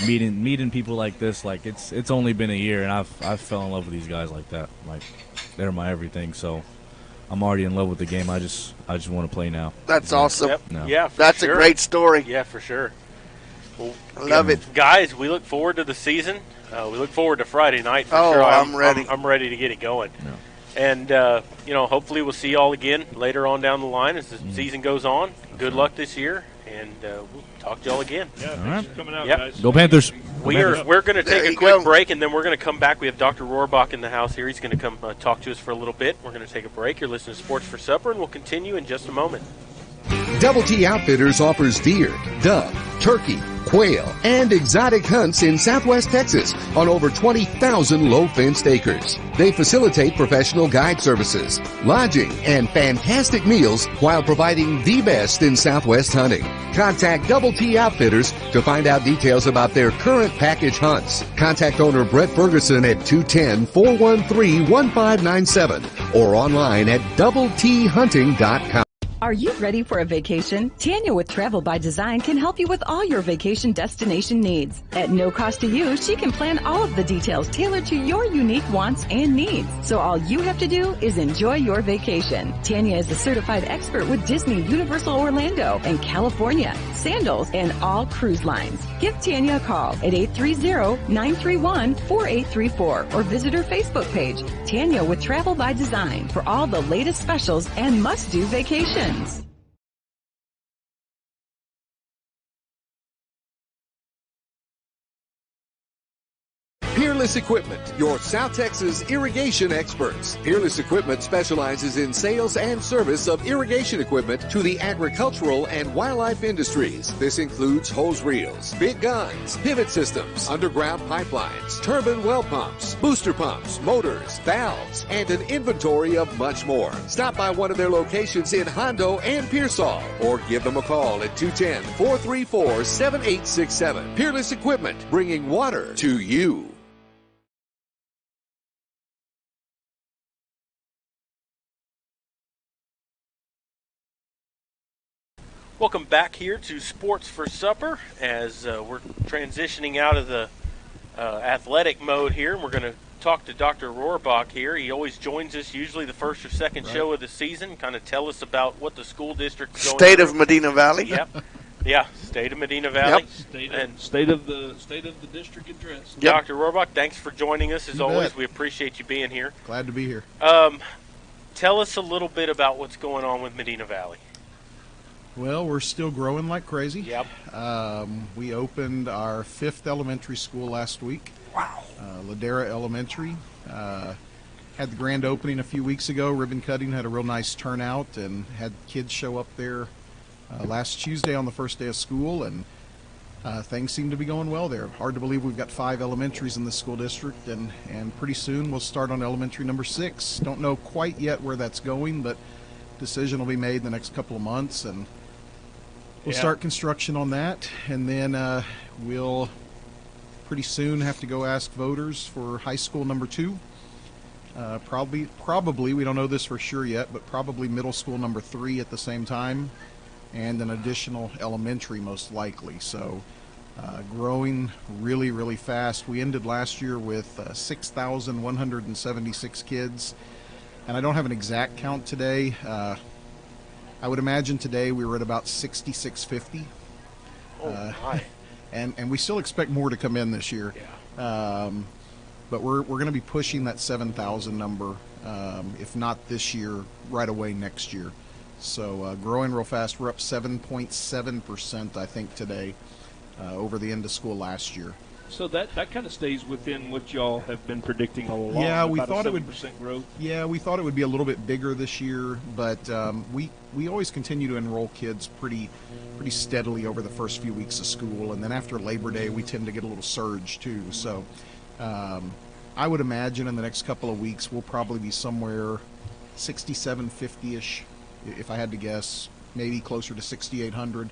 meeting people like this. Like it's only been a year, and I've fell in love with these guys like that. Like they're my everything. So I'm already in love with the game. I just want to play now. That's awesome. Yep. No. Yeah, that's a great story. Yeah, for sure. Well, I love it, guys. We look forward to the season. We look forward to Friday night for oh, sure. I'm ready. I'm ready to get it going. No. And hopefully we'll see y'all again later on down the line as the season goes on. Good luck this year, and we'll talk to y'all again. Yeah, thanks for coming out, guys. Go Panthers. We're going to take a quick break, and then we're going to come back. We have Dr. Rohrbach in the house here. He's going to come talk to us for a little bit. We're going to take a break. You're listening to Sports for Supper, and we'll continue in just a moment. Double T Outfitters offers deer, dove, turkey, quail, and exotic hunts in Southwest Texas on over 20,000 low-fenced acres. They facilitate professional guide services, lodging, and fantastic meals while providing the best in Southwest hunting. Contact Double T Outfitters to find out details about their current package hunts. Contact owner Brett Ferguson at 210-413-1597 or online at doubleThunting.com. Are you ready for a vacation? Tanya with Travel by Design can help you with all your vacation destination needs. At no cost to you, she can plan all of the details tailored to your unique wants and needs. So all you have to do is enjoy your vacation. Tanya is a certified expert with Disney, Universal Orlando, and California, Sandals, and all cruise lines. Give Tanya a call at 830-931-4834 or visit her Facebook page, Tanya with Travel by Design, for all the latest specials and must-do vacations. Peerless Equipment, your South Texas irrigation experts. Peerless Equipment specializes in sales and service of irrigation equipment to the agricultural and wildlife industries. This includes hose reels, big guns, pivot systems, underground pipelines, turbine well pumps, booster pumps, motors, valves, and an inventory of much more. Stop by one of their locations in Hondo and Pearsall or give them a call at 210-434-7867. Peerless Equipment, bringing water to you. Welcome back here to Sports for Supper as we're transitioning out of the athletic mode here. And we're going to talk to Dr. Rohrbach here. He always joins us usually the first or second show of the season, kind of tell us about what the school district's going State through. of Medina Valley. Yep. Yeah, State of Medina Valley. Yep. State of the district address. Yep. Dr. Rohrbach, thanks for joining us as always. We appreciate you being here. Glad to be here. Tell us a little bit about what's going on with Medina Valley. Well, we're still growing like crazy. Yep. We opened our 5th elementary school last week. Wow. Ladera Elementary. Had the grand opening a few weeks ago. Ribbon cutting, had a real nice turnout, and had kids show up there last Tuesday on the first day of school, and things seem to be going well there. Hard to believe we've got 5 elementaries in the school district, and pretty soon we'll start on elementary number 6. Don't know quite yet where that's going, but decision will be made in the next couple of months, and we'll start construction on that, and then we'll pretty soon have to go ask voters for high school number 2. Probably, we don't know this for sure yet, but probably middle school number 3 at the same time, and an additional elementary most likely. So growing really, really fast. We ended last year with 6,176 kids, and I don't have an exact count today. I would imagine today we were at about 6,650. My. And we still expect more to come in this year. Yeah. But we're going to be pushing that 7,000 number, if not this year, right away next year. So growing real fast. We're up 7.7%, I think, today over the end of school last year. So that kind of stays within what y'all have been predicting all along. Yeah, we about thought a it would 7% growth. Yeah, we thought it would be a little bit bigger this year, but we always continue to enroll kids pretty steadily over the first few weeks of school, and then after Labor Day we tend to get a little surge too. So I would imagine in the next couple of weeks we'll probably be somewhere 6,750-ish, if I had to guess, maybe closer to 6,800.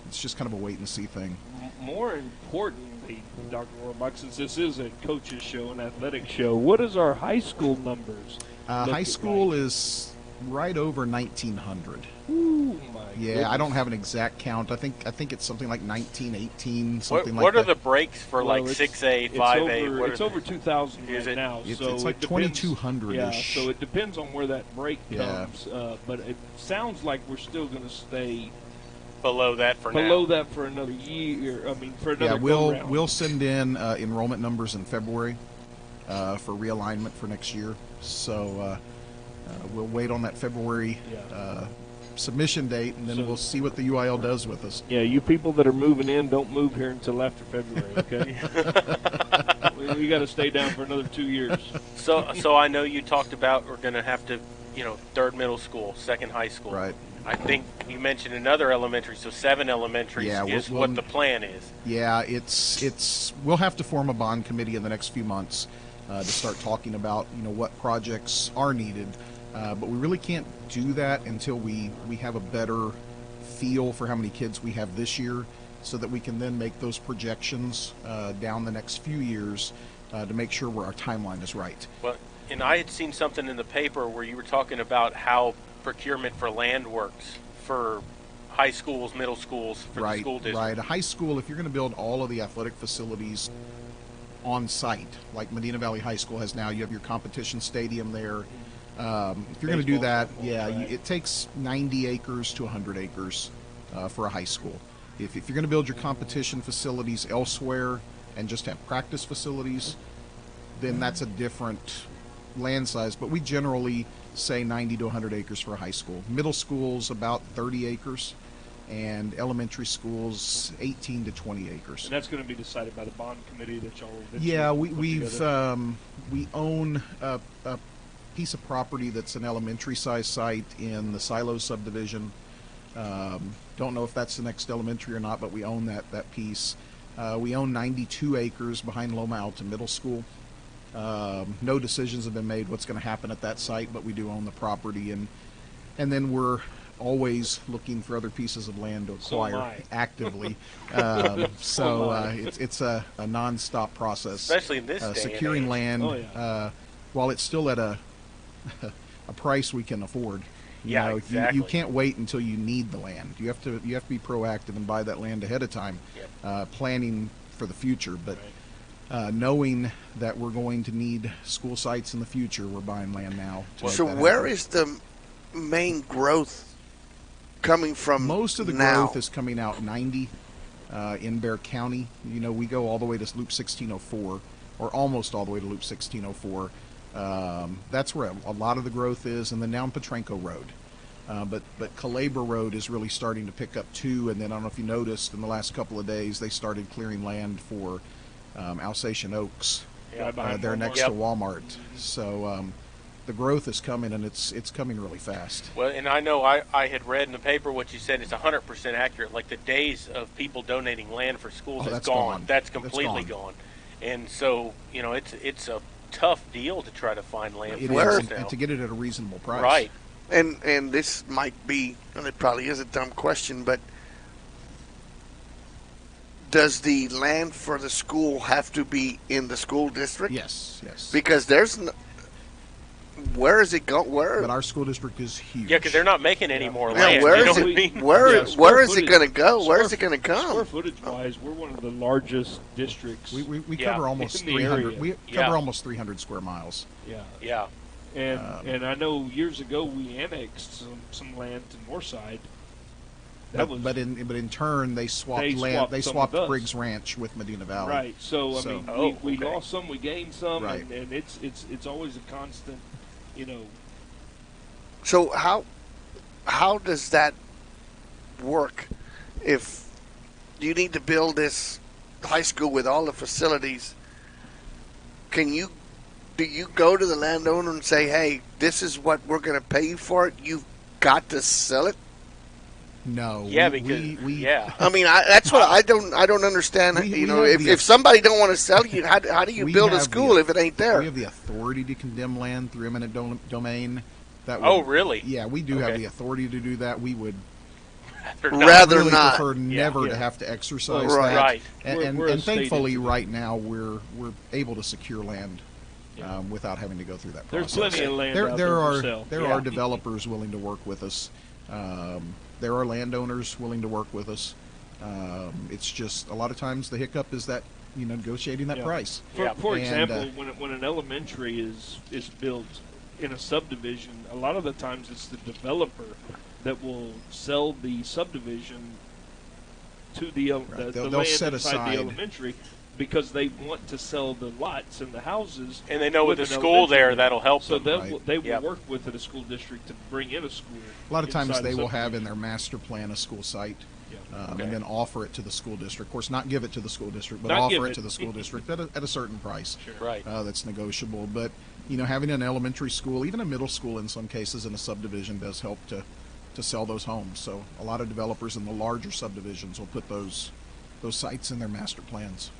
It's just kind of a wait and see thing. More importantly, Dr. Rohrbach, since this is a coach's show, an athletic show, what is our high school numbers? High school is right over 1,900. Ooh, my Yeah, goodness. I don't have an exact count. I think it's something like 1918, something What like are that. the breaks for like 6A, 5A? It's over 2,000 Is right it? now. It's So like it depends- 2,200-ish. Yeah, so it depends on where that break Yeah. comes. But it sounds like we're still going to stay below that for another year. I mean, for another Yeah, go-round. we'll send in enrollment numbers in February for realignment for next year. So we'll wait on that February submission date, and then we'll see what the UIL does with us. Yeah, you people that are moving in, don't move here until after February, okay? we got to stay down for another 2 years. So I know you talked about we're going to have to, third middle school, second high school. Right. I think you mentioned another elementary, so 7 elementaries is what the plan is. Yeah, it's we'll have to form a bond committee in the next few months to start talking about what projects are needed. But we really can't do that until we have a better feel for how many kids we have this year, so that we can then make those projections down the next few years to make sure our timeline is right. Well, and I had seen something in the paper where you were talking about how procurement for land works for high schools, middle schools, for the school district. Right. A high school, if you're going to build all of the athletic facilities on site, like Medina Valley High School has now, you have your competition stadium there. If you're going to do that, it takes 90 acres to 100 acres for a high school. If you're going to build your competition facilities elsewhere and just have practice facilities, then that's a different land size. But we generally say 90 to 100 acres for a high school. Middle schools about 30 acres, and elementary schools 18 to 20 acres. And that's going to be decided by the bond committee that y'all will Yeah, put together. we own a piece of property that's an elementary size site in the Silo subdivision. Don't know if that's the next elementary or not, but we own that piece. We own 92 acres behind Loma Alta Middle School. No decisions have been made what's going to happen at that site, but we do own the property, and then we're always looking for other pieces of land to acquire actively. It's a non-stop process, especially in this day securing and age. land. Oh, yeah. While it's still at a price we can afford. Exactly. You can't wait until you need the land. You have to be proactive and buy that land ahead of time, planning for the future. But knowing that we're going to need school sites in the future, we're buying land now. So where is the main growth coming from? Most of the now? growth is coming out 90 in Bexar County. We go all the way to Loop 1604, or almost all the way to Loop 1604. That's where a lot of the growth is, and then down Petranco Road. But Calabra Road is really starting to pick up too. And then I don't know if you noticed in the last couple of days they started clearing land for Alsatian Oaks. They're next to Walmart. So the growth is coming, and it's coming really fast. Well, and I know I had read in the paper what you said is 100% accurate. Like the days of people donating land for schools is that's gone. gone. That's That's completely gone. gone. And so it's a tough deal to try to find land It for is, schools now. and to get it at a reasonable price. Right. And this might be, and it probably is a dumb question, but does the land for the school have to be in the school district? Yes. Because there's where is it going? But our school district is huge. Yeah, because they're not making any more Yeah, land. where you know is what I it? mean? Where is it going to go? Where is it going to come? Square footage-wise, we're one of the largest districts. We cover almost in the 300. area. We cover almost 300 square miles. Yeah. And I know years ago we annexed some land to Northside. But in turn they swapped land. They swapped Briggs Ranch with Medina Valley. Right. So I mean, we lost some, we gained some, Right. and it's always a constant, So how does that work? If you need to build this high school with all the facilities, do you go to the landowner and say, "Hey, this is what we're going to pay you for it. You've got to sell it"? No. Yeah, because yeah. I mean, that's what I don't understand. If somebody don't want to sell you, how do you build a school if it ain't there? We have the authority to condemn land through eminent domain. Really? Yeah, we do have the authority to do that. We would rather really not prefer never to have to exercise that. Right. And thankfully, right now we're able to secure land. Without having to go through that process. There's plenty of land out there for sale. There are developers willing to work with us. There are landowners willing to work with us. It's just a lot of times the hiccup is that negotiating that price. For example, when an elementary is built in a subdivision, a lot of the times it's the developer that will sell the subdivision to the land set inside the elementary, because they want to sell the lots and the houses. And they know with the school there, that'll help them. So they will work with the school district to bring in a school. A lot of times they will have in their master plan a school site and then offer it to the school district. Of course, not give it to the school district, but offer it to the school district at a certain price. Sure. Right. That's negotiable. But, having an elementary school, even a middle school in some cases in a subdivision does help to sell those homes. So a lot of developers in the larger subdivisions will put those sites in their master plans.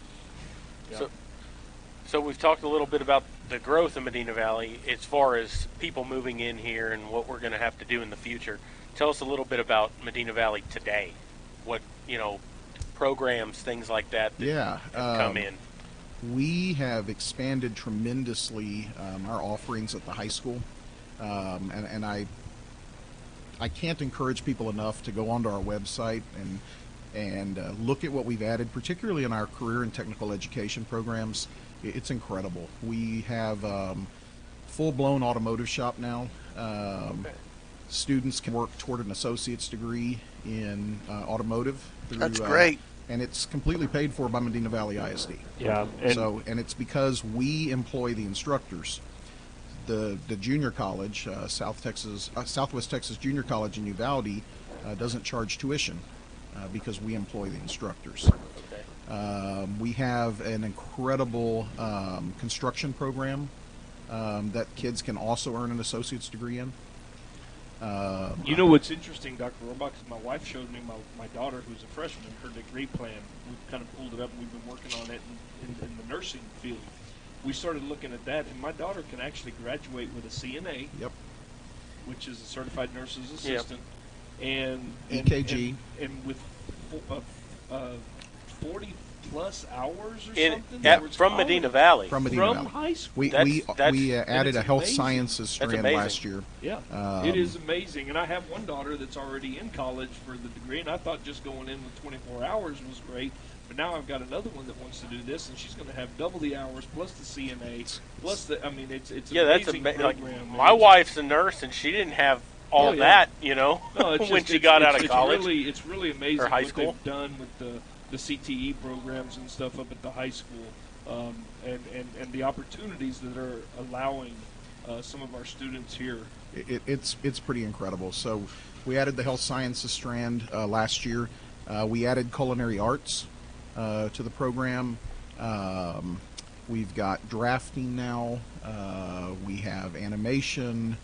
So we've talked a little bit about the growth in Medina Valley as far as people moving in here and what we're going to have to do in the future. Tell us a little bit about Medina Valley today. What, programs, things like that have come in. We have expanded tremendously our offerings at the high school. And I can't encourage people enough to go onto our website and look at what we've added, particularly in our career and technical education programs. It's incredible. We have full-blown automotive shop now. Students can work toward an associate's degree in automotive. That's great. And it's completely paid for by Medina Valley ISD. Yeah. And it's because we employ the instructors. The junior college, Southwest Texas Junior College in Uvalde, doesn't charge tuition. Because we employ the instructors. We have an incredible construction program that kids can also earn an associate's degree in. What's interesting, Dr. Rohrbach, is my wife showed me my daughter, who's a freshman, her degree plan. We've kind of pulled it up, and we've been working on it in the nursing field. We started looking at that, and my daughter can actually graduate with a CNA, which is a certified nurse's assistant. And EKG, and with 40 plus hours or something from Medina Valley. From Medina Valley. High school. We added a health sciences strand last year. Yeah, it is amazing. And I have one daughter that's already in college for the degree, and I thought just going in with 24 hours was great. But now I've got another one that wants to do this, and she's going to have double the hours plus the CNA plus the. I mean, it's an amazing program. My wife's a nurse, and she didn't have all that, No, when she got out of college. It's really amazing or high what school. they've done with the CTE programs and stuff up at the high school, and the opportunities that are allowing some of our students here. It's pretty incredible. So we added the health sciences strand last year. We added culinary arts to the program. We've got drafting now. We have animation.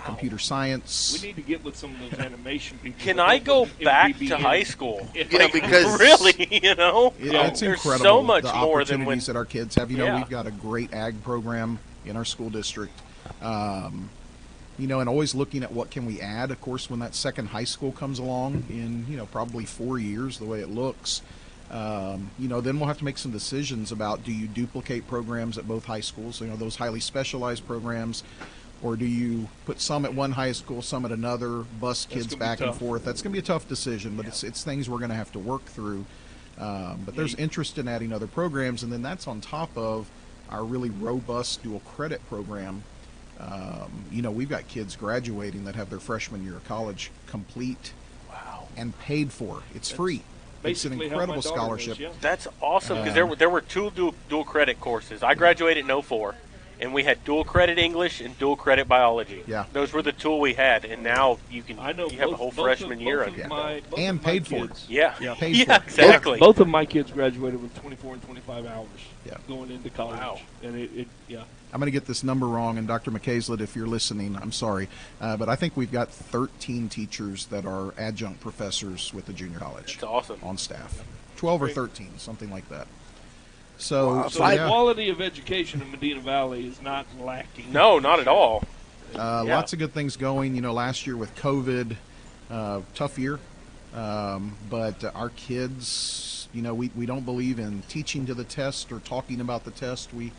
Computer science. We need to get with some of those animation people. Can I go back to high school? Because really, it's there's incredible. So much the more than opportunities that our kids have. We've got a great ag program in our school district. And always looking at what can we add. Of course, when that second high school comes along in probably 4 years, the way it looks. Then we'll have to make some decisions about, do you duplicate programs at both high schools? Those highly specialized programs. Or do you put some at one high school, some at another, bus kids back and forth? That's going to be a tough decision, but it's things we're going to have to work through. But there's interest in adding other programs, and then that's on top of our really robust dual credit program. We've got kids graduating that have their freshman year of college complete and paid for. It's free. It's an incredible scholarship. That's awesome, because there were two dual credit courses. I graduated in 04. and we had dual credit English and dual credit biology. Yeah. Those were the tool we had, and now you can you have a whole freshman year under your belt. And paid for it. Yeah. Paid Yeah, for it. exactly. Both of my kids graduated with 24 and 25 hours going into college. Wow. And yeah. I'm going to get this number wrong, and Dr. McCaslett, if you're listening, I'm sorry, but I think we've got 13 teachers that are adjunct professors with the junior college. That's awesome. On staff. 12 or 13, something like that. So, Wow. So the quality of education in Medina Valley is not lacking. No, not at all. Lots of good things going. You know, last year with COVID, tough year. But our kids, you know, we don't believe in teaching to the test or talking about the test. We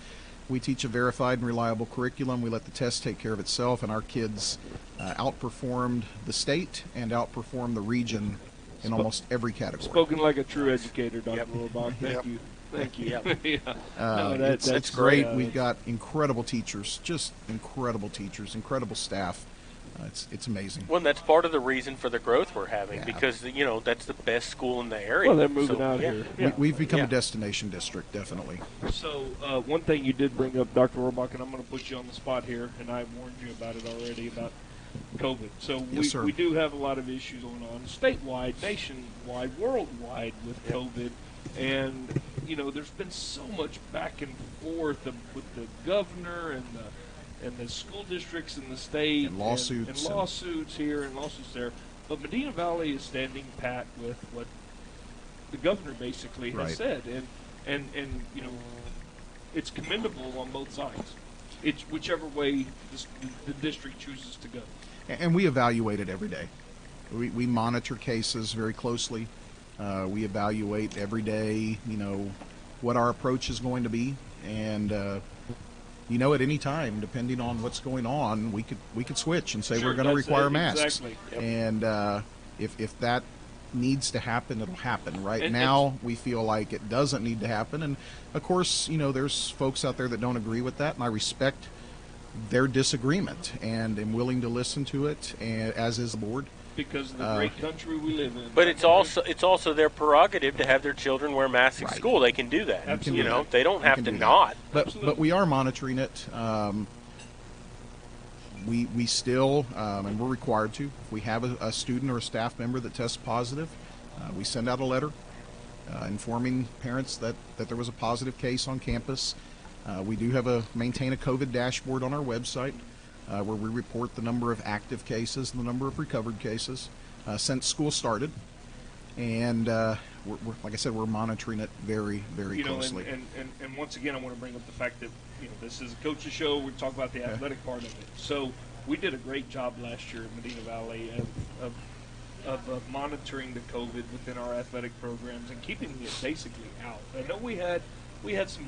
teach a verified and reliable curriculum. We let the test take care of itself, and our kids outperformed the state and outperformed the region in almost every category. Spoken like a true educator, Dr. Rohrbach. Thank you. Thank you. That's great. We've got incredible teachers, just incredible teachers, incredible staff. It's amazing. Well, and that's part of the reason for the growth we're having because, you know, that's the best school in the area. Well, they're moving out here. Yeah. We've become a destination district, definitely. So one thing you did bring up, Dr. Rohrbach, and I'm going to put you on the spot here, and I warned you about it already, about COVID. So we do have a lot of issues going on statewide, nationwide, worldwide with COVID. And, you know, there's been so much back and forth with the governor and the school districts in the state. And lawsuits. And lawsuits here and lawsuits there. But Medina Valley is standing pat with what the governor basically has said. And you know, it's commendable on both sides. It's whichever way the district chooses to go. And we evaluate it every day. We monitor cases very closely. We evaluate every day, you know, what our approach is going to be. And, you know, at any time, depending on what's going on, we could switch and say we're going to require masks. Exactly. Yep. And if that needs to happen, it'll happen. Right And now, we feel like it doesn't need to happen. And, of course, you know, there's folks out there that don't agree with that, and I respect their disagreement and am willing to listen to it, and as is the board. Because of the great country we live in. But it's also their prerogative to have their children wear masks at school. They can do that. Absolutely. You know, they don't have to not. But we are monitoring it. We still, and we're required to, if we have a student or a staff member that tests positive, we send out a letter informing parents that there was a positive case on campus. We do maintain a COVID dashboard on our website where we report the number of active cases and the number of recovered cases since school started. And we're, like I said, we're monitoring it very, very closely. And once again, I want to bring up the fact that, you know, this is a coach's show. We talk about the athletic part of it. So we did a great job last year in Medina Valley of monitoring the COVID within our athletic programs and keeping it basically out. I know we had some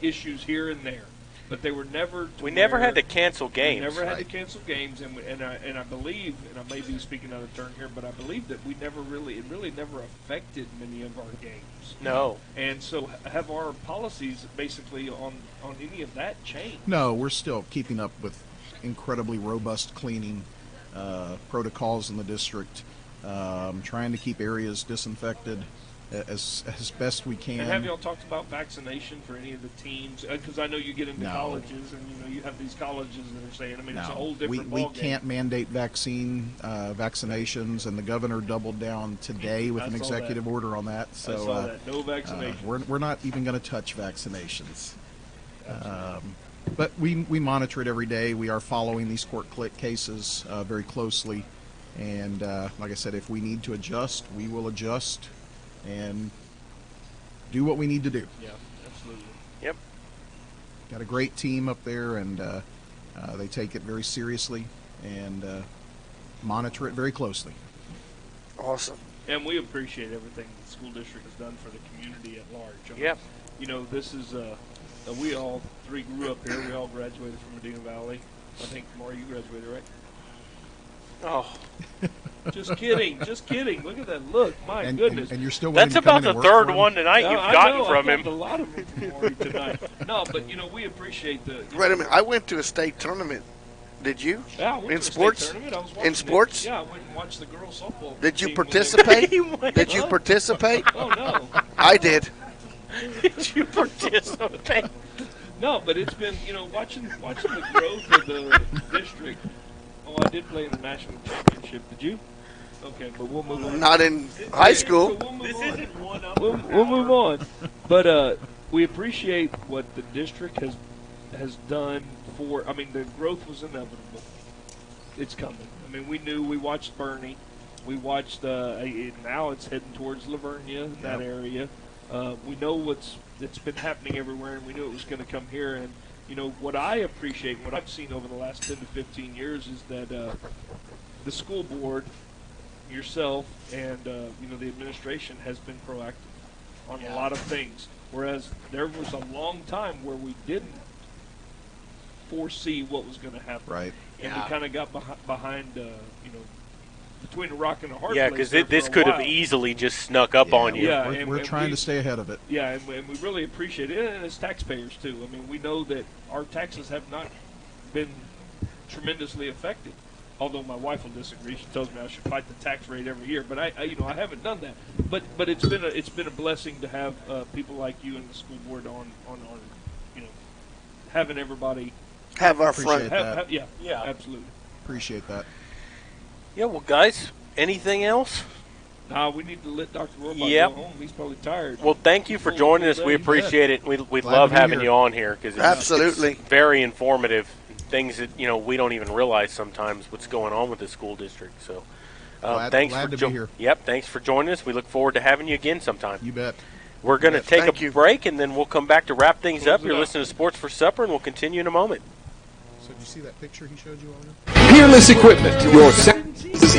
issues here and there, but they were never. We never had to cancel games. We never had to cancel games, and I believe, and I may be speaking out of turn here, but I believe that it really never affected many of our games. No. And so, have our policies basically on any of that changed? No, we're still keeping up with incredibly robust cleaning protocols in the district, trying to keep areas disinfected as best we can. And have y'all talked about vaccination for any of the teams? Because I know you get into colleges, and you know you have these colleges that are saying, I mean, it's a whole different we ballgame. can't mandate vaccinations, and the governor doubled down today with an executive order on that. So I saw that. No vaccination. We're not even going to touch vaccinations. But we monitor it every day. We are following these court cases very closely, and like I said, if we need to adjust, we will adjust and do what we need to do. Yeah, absolutely. Yep. Got a great team up there, and they take it very seriously and monitor it very closely. Awesome. And we appreciate everything the school district has done for the community at large. I mean, Yep. You know, this is we all three grew up here. We all graduated from Medina Valley. I think, Maury, you graduated, right? Oh. Just kidding. Just kidding. Look at that look. My goodness. And you're still That's about the third one tonight you've gotten from him. A lot of them from Maury tonight. No, but, you know, we appreciate the... Wait a minute. I went to a state tournament. Did you? Yeah, I went in to sports? A state tournament. I was watching in sports? Yeah, I went and watched the girls softball. Did you team participate? when Did you participate? Oh, no. I did. Did you participate? No, but it's been, watching the growth of the district. Oh, I did play in the national championship. Did you? Okay, but we'll move on. Not in high school. We'll move on. But we appreciate what the district has done for. I mean, the growth was inevitable. It's coming. I mean, we watched Bernie. We watched. Now it's heading towards Lavernia, that area. We know it's been happening everywhere, and we knew it was going to come here. And what I appreciate, what I've seen over the last 10 to 15 years, is that the school board, yourself, and the administration has been proactive on a lot of things. Whereas there was a long time where we didn't foresee what was going to happen. Right. And we kind of got behind, between a rock and a hard place. Yeah, because this could have easily just snuck up on you. Yeah, we're trying to stay ahead of it. Yeah, and we really appreciate it, and as taxpayers too. I mean, we know that our taxes have not been tremendously affected. Although my wife will disagree, she tells me I should fight the tax rate every year, but I haven't done that. But it's been a blessing to have people like you and the school board on having everybody have our front. Yeah, absolutely. Appreciate that. Yeah, well, guys, anything else? Nah, we need to let Dr. Rohrbach go home. He's probably tired. Well, thank you for joining us. We appreciate it. We love having you on here because it's very informative. Things that we don't even realize sometimes what's going on with the school district. So, thanks glad for to be here. Yep, thanks for joining us. We look forward to having you again sometime. You bet. We're going to take a break and then we'll come back to wrap things up. You're listening to Sports for Supper, and we'll continue in a moment. So did you see that picture he showed you on there? Peerless Equipment, your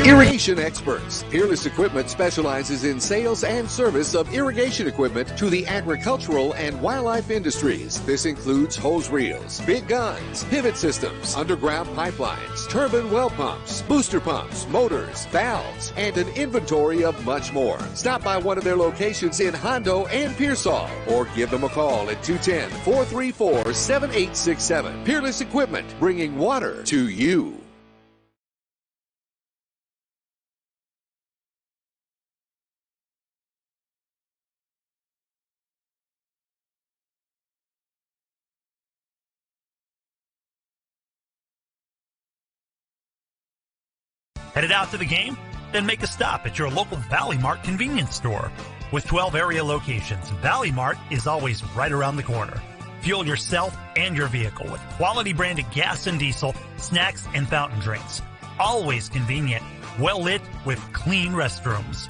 irrigation experts. Peerless Equipment specializes in sales and service of irrigation equipment to the agricultural and wildlife industries. This includes hose reels, big guns, pivot systems, underground pipelines, turbine well pumps, booster pumps, motors, valves, and an inventory of much more. Stop by one of their locations in Hondo and Pearsall, or give them a call at 210-434-7867. Peerless Equipment, bringing water to you. Headed out to the game? Then make a stop at your local Valley Mart convenience store. With 12 area locations, Valley Mart is always right around the corner. Fuel yourself and your vehicle with quality branded gas and diesel, snacks, and fountain drinks. Always convenient, well lit with clean restrooms.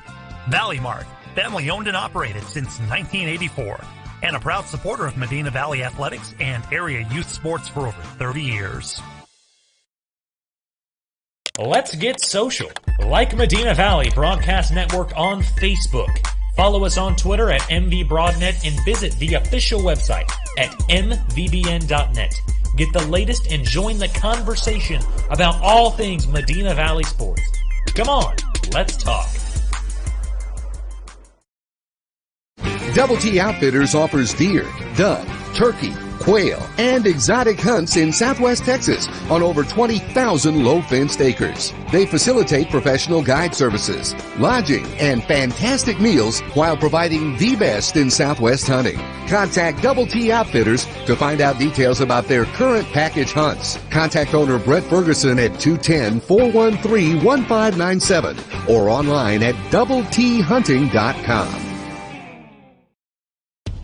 Valley Mart, family owned and operated since 1984, and a proud supporter of Medina Valley athletics and area youth sports for over 30 years. Let's get social. Like Medina Valley Broadcast Network on Facebook. Follow us on Twitter at MVBroadnet and visit the official website at mvbn.net. Get the latest and join the conversation about all things Medina Valley sports. Come on, let's talk. Double T Outfitters offers deer, dove, turkey, quail, and exotic hunts in Southwest Texas on over 20,000 low-fenced acres. They facilitate professional guide services, lodging, and fantastic meals while providing the best in Southwest hunting. Contact Double T Outfitters to find out details about their current package hunts. Contact owner Brett Ferguson at 210-413-1597 or online at doubleThunting.com.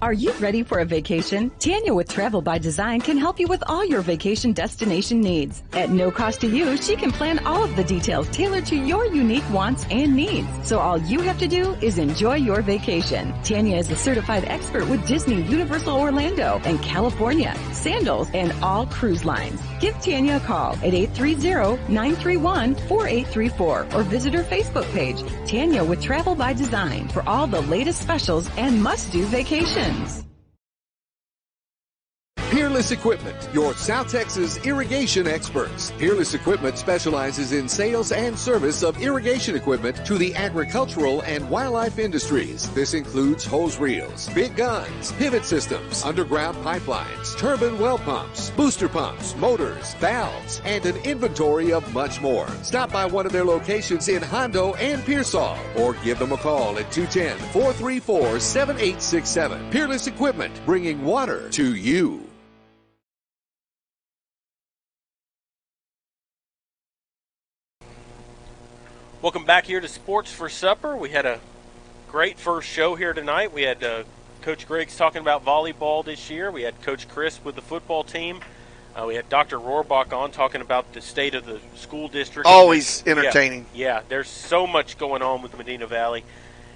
Are you ready for a vacation? Tanya with Travel by Design can help you with all your vacation destination needs. At no cost to you, she can plan all of the details tailored to your unique wants and needs. So all you have to do is enjoy your vacation. Tanya is a certified expert with Disney, Universal Orlando, and California, Sandals, and all cruise lines. Give Tanya a call at 830-931-4834 or visit her Facebook page, Tanya with Travel by Design, for all the latest specials and must-do vacations. Peerless Equipment, your South Texas irrigation experts. Peerless Equipment specializes in sales and service of irrigation equipment to the agricultural and wildlife industries. This includes hose reels, big guns, pivot systems, underground pipelines, turbine well pumps, booster pumps, motors, valves, and an inventory of much more. Stop by one of their locations in Hondo and Pearsall, or give them a call at 210-434-7867. Peerless Equipment, bringing water to you. Welcome back here to Sports for Supper. We had a great first show here tonight. We had Coach Griggs talking about volleyball this year. We had Coach Chris with the football team. We had Dr. Rohrbach on talking about the state of the school district. Always entertaining. Yeah, there's so much going on with Medina Valley,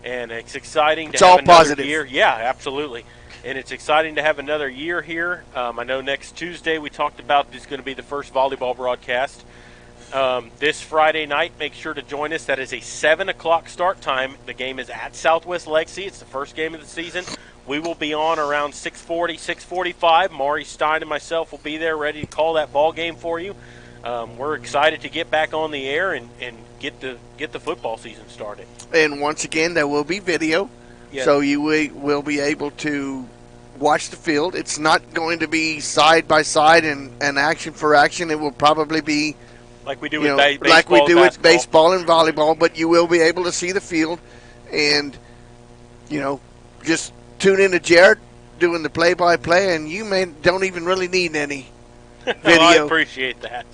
and it's exciting to It's have all another positive. year. Yeah, absolutely. And it's exciting to have another year here. I know next Tuesday we talked about this is going to be the first volleyball broadcast. This Friday night, make sure to join us. That is a 7 o'clock start time. The game is at Southwest Legacy. It's the first game of the season. We will be on around 6:40, 6:45. Maury Stein and myself will be there ready to call that ball game for you. We're excited to get back on the air and get the football season started. And once again, there will be video, so you will be able to watch the field. It's not going to be side by side and action for action. It will probably be like we do with baseball, like we do with basketball. baseball and volleyball, but you will be able to see the field, and just tune in to Jared doing the play-by-play, and you don't even really need any video. Well, I appreciate that.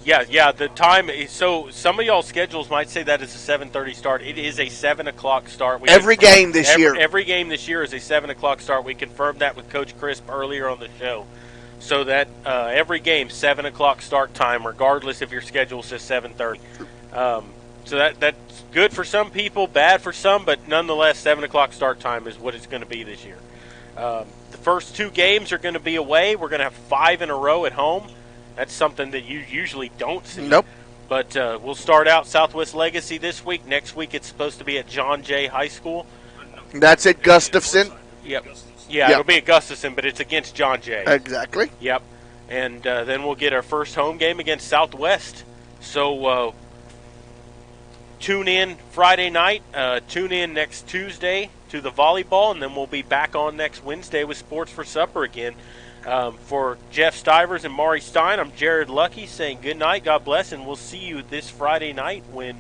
Yeah, the time is, so some of y'all's schedules might say that it's a 7:30 start. It is a 7 o'clock start. Every game this year. Every game this year is a 7 o'clock start. We confirmed that with Coach Crisp earlier on the show. So that every game, 7 o'clock start time, regardless if your schedule says 7:30. So that's good for some people, bad for some, but nonetheless, 7 o'clock start time is what it's going to be this year. The first 2 games are going to be away. We're going to have 5 in a row at home. That's something that you usually don't see. Nope. But we'll start out Southwest Legacy this week. Next week it's supposed to be at John Jay High School. That's at Gustafson. Yep. Yeah, it'll be at Gustafson, but it's against John Jay. Exactly. Yep. And then we'll get our first home game against Southwest. So tune in Friday night. Tune in next Tuesday to the volleyball, and then we'll be back on next Wednesday with Sports for Supper again. For Jeff Stivers and Maury Stein, I'm Jared Lucky saying good night, God bless, and we'll see you this Friday night when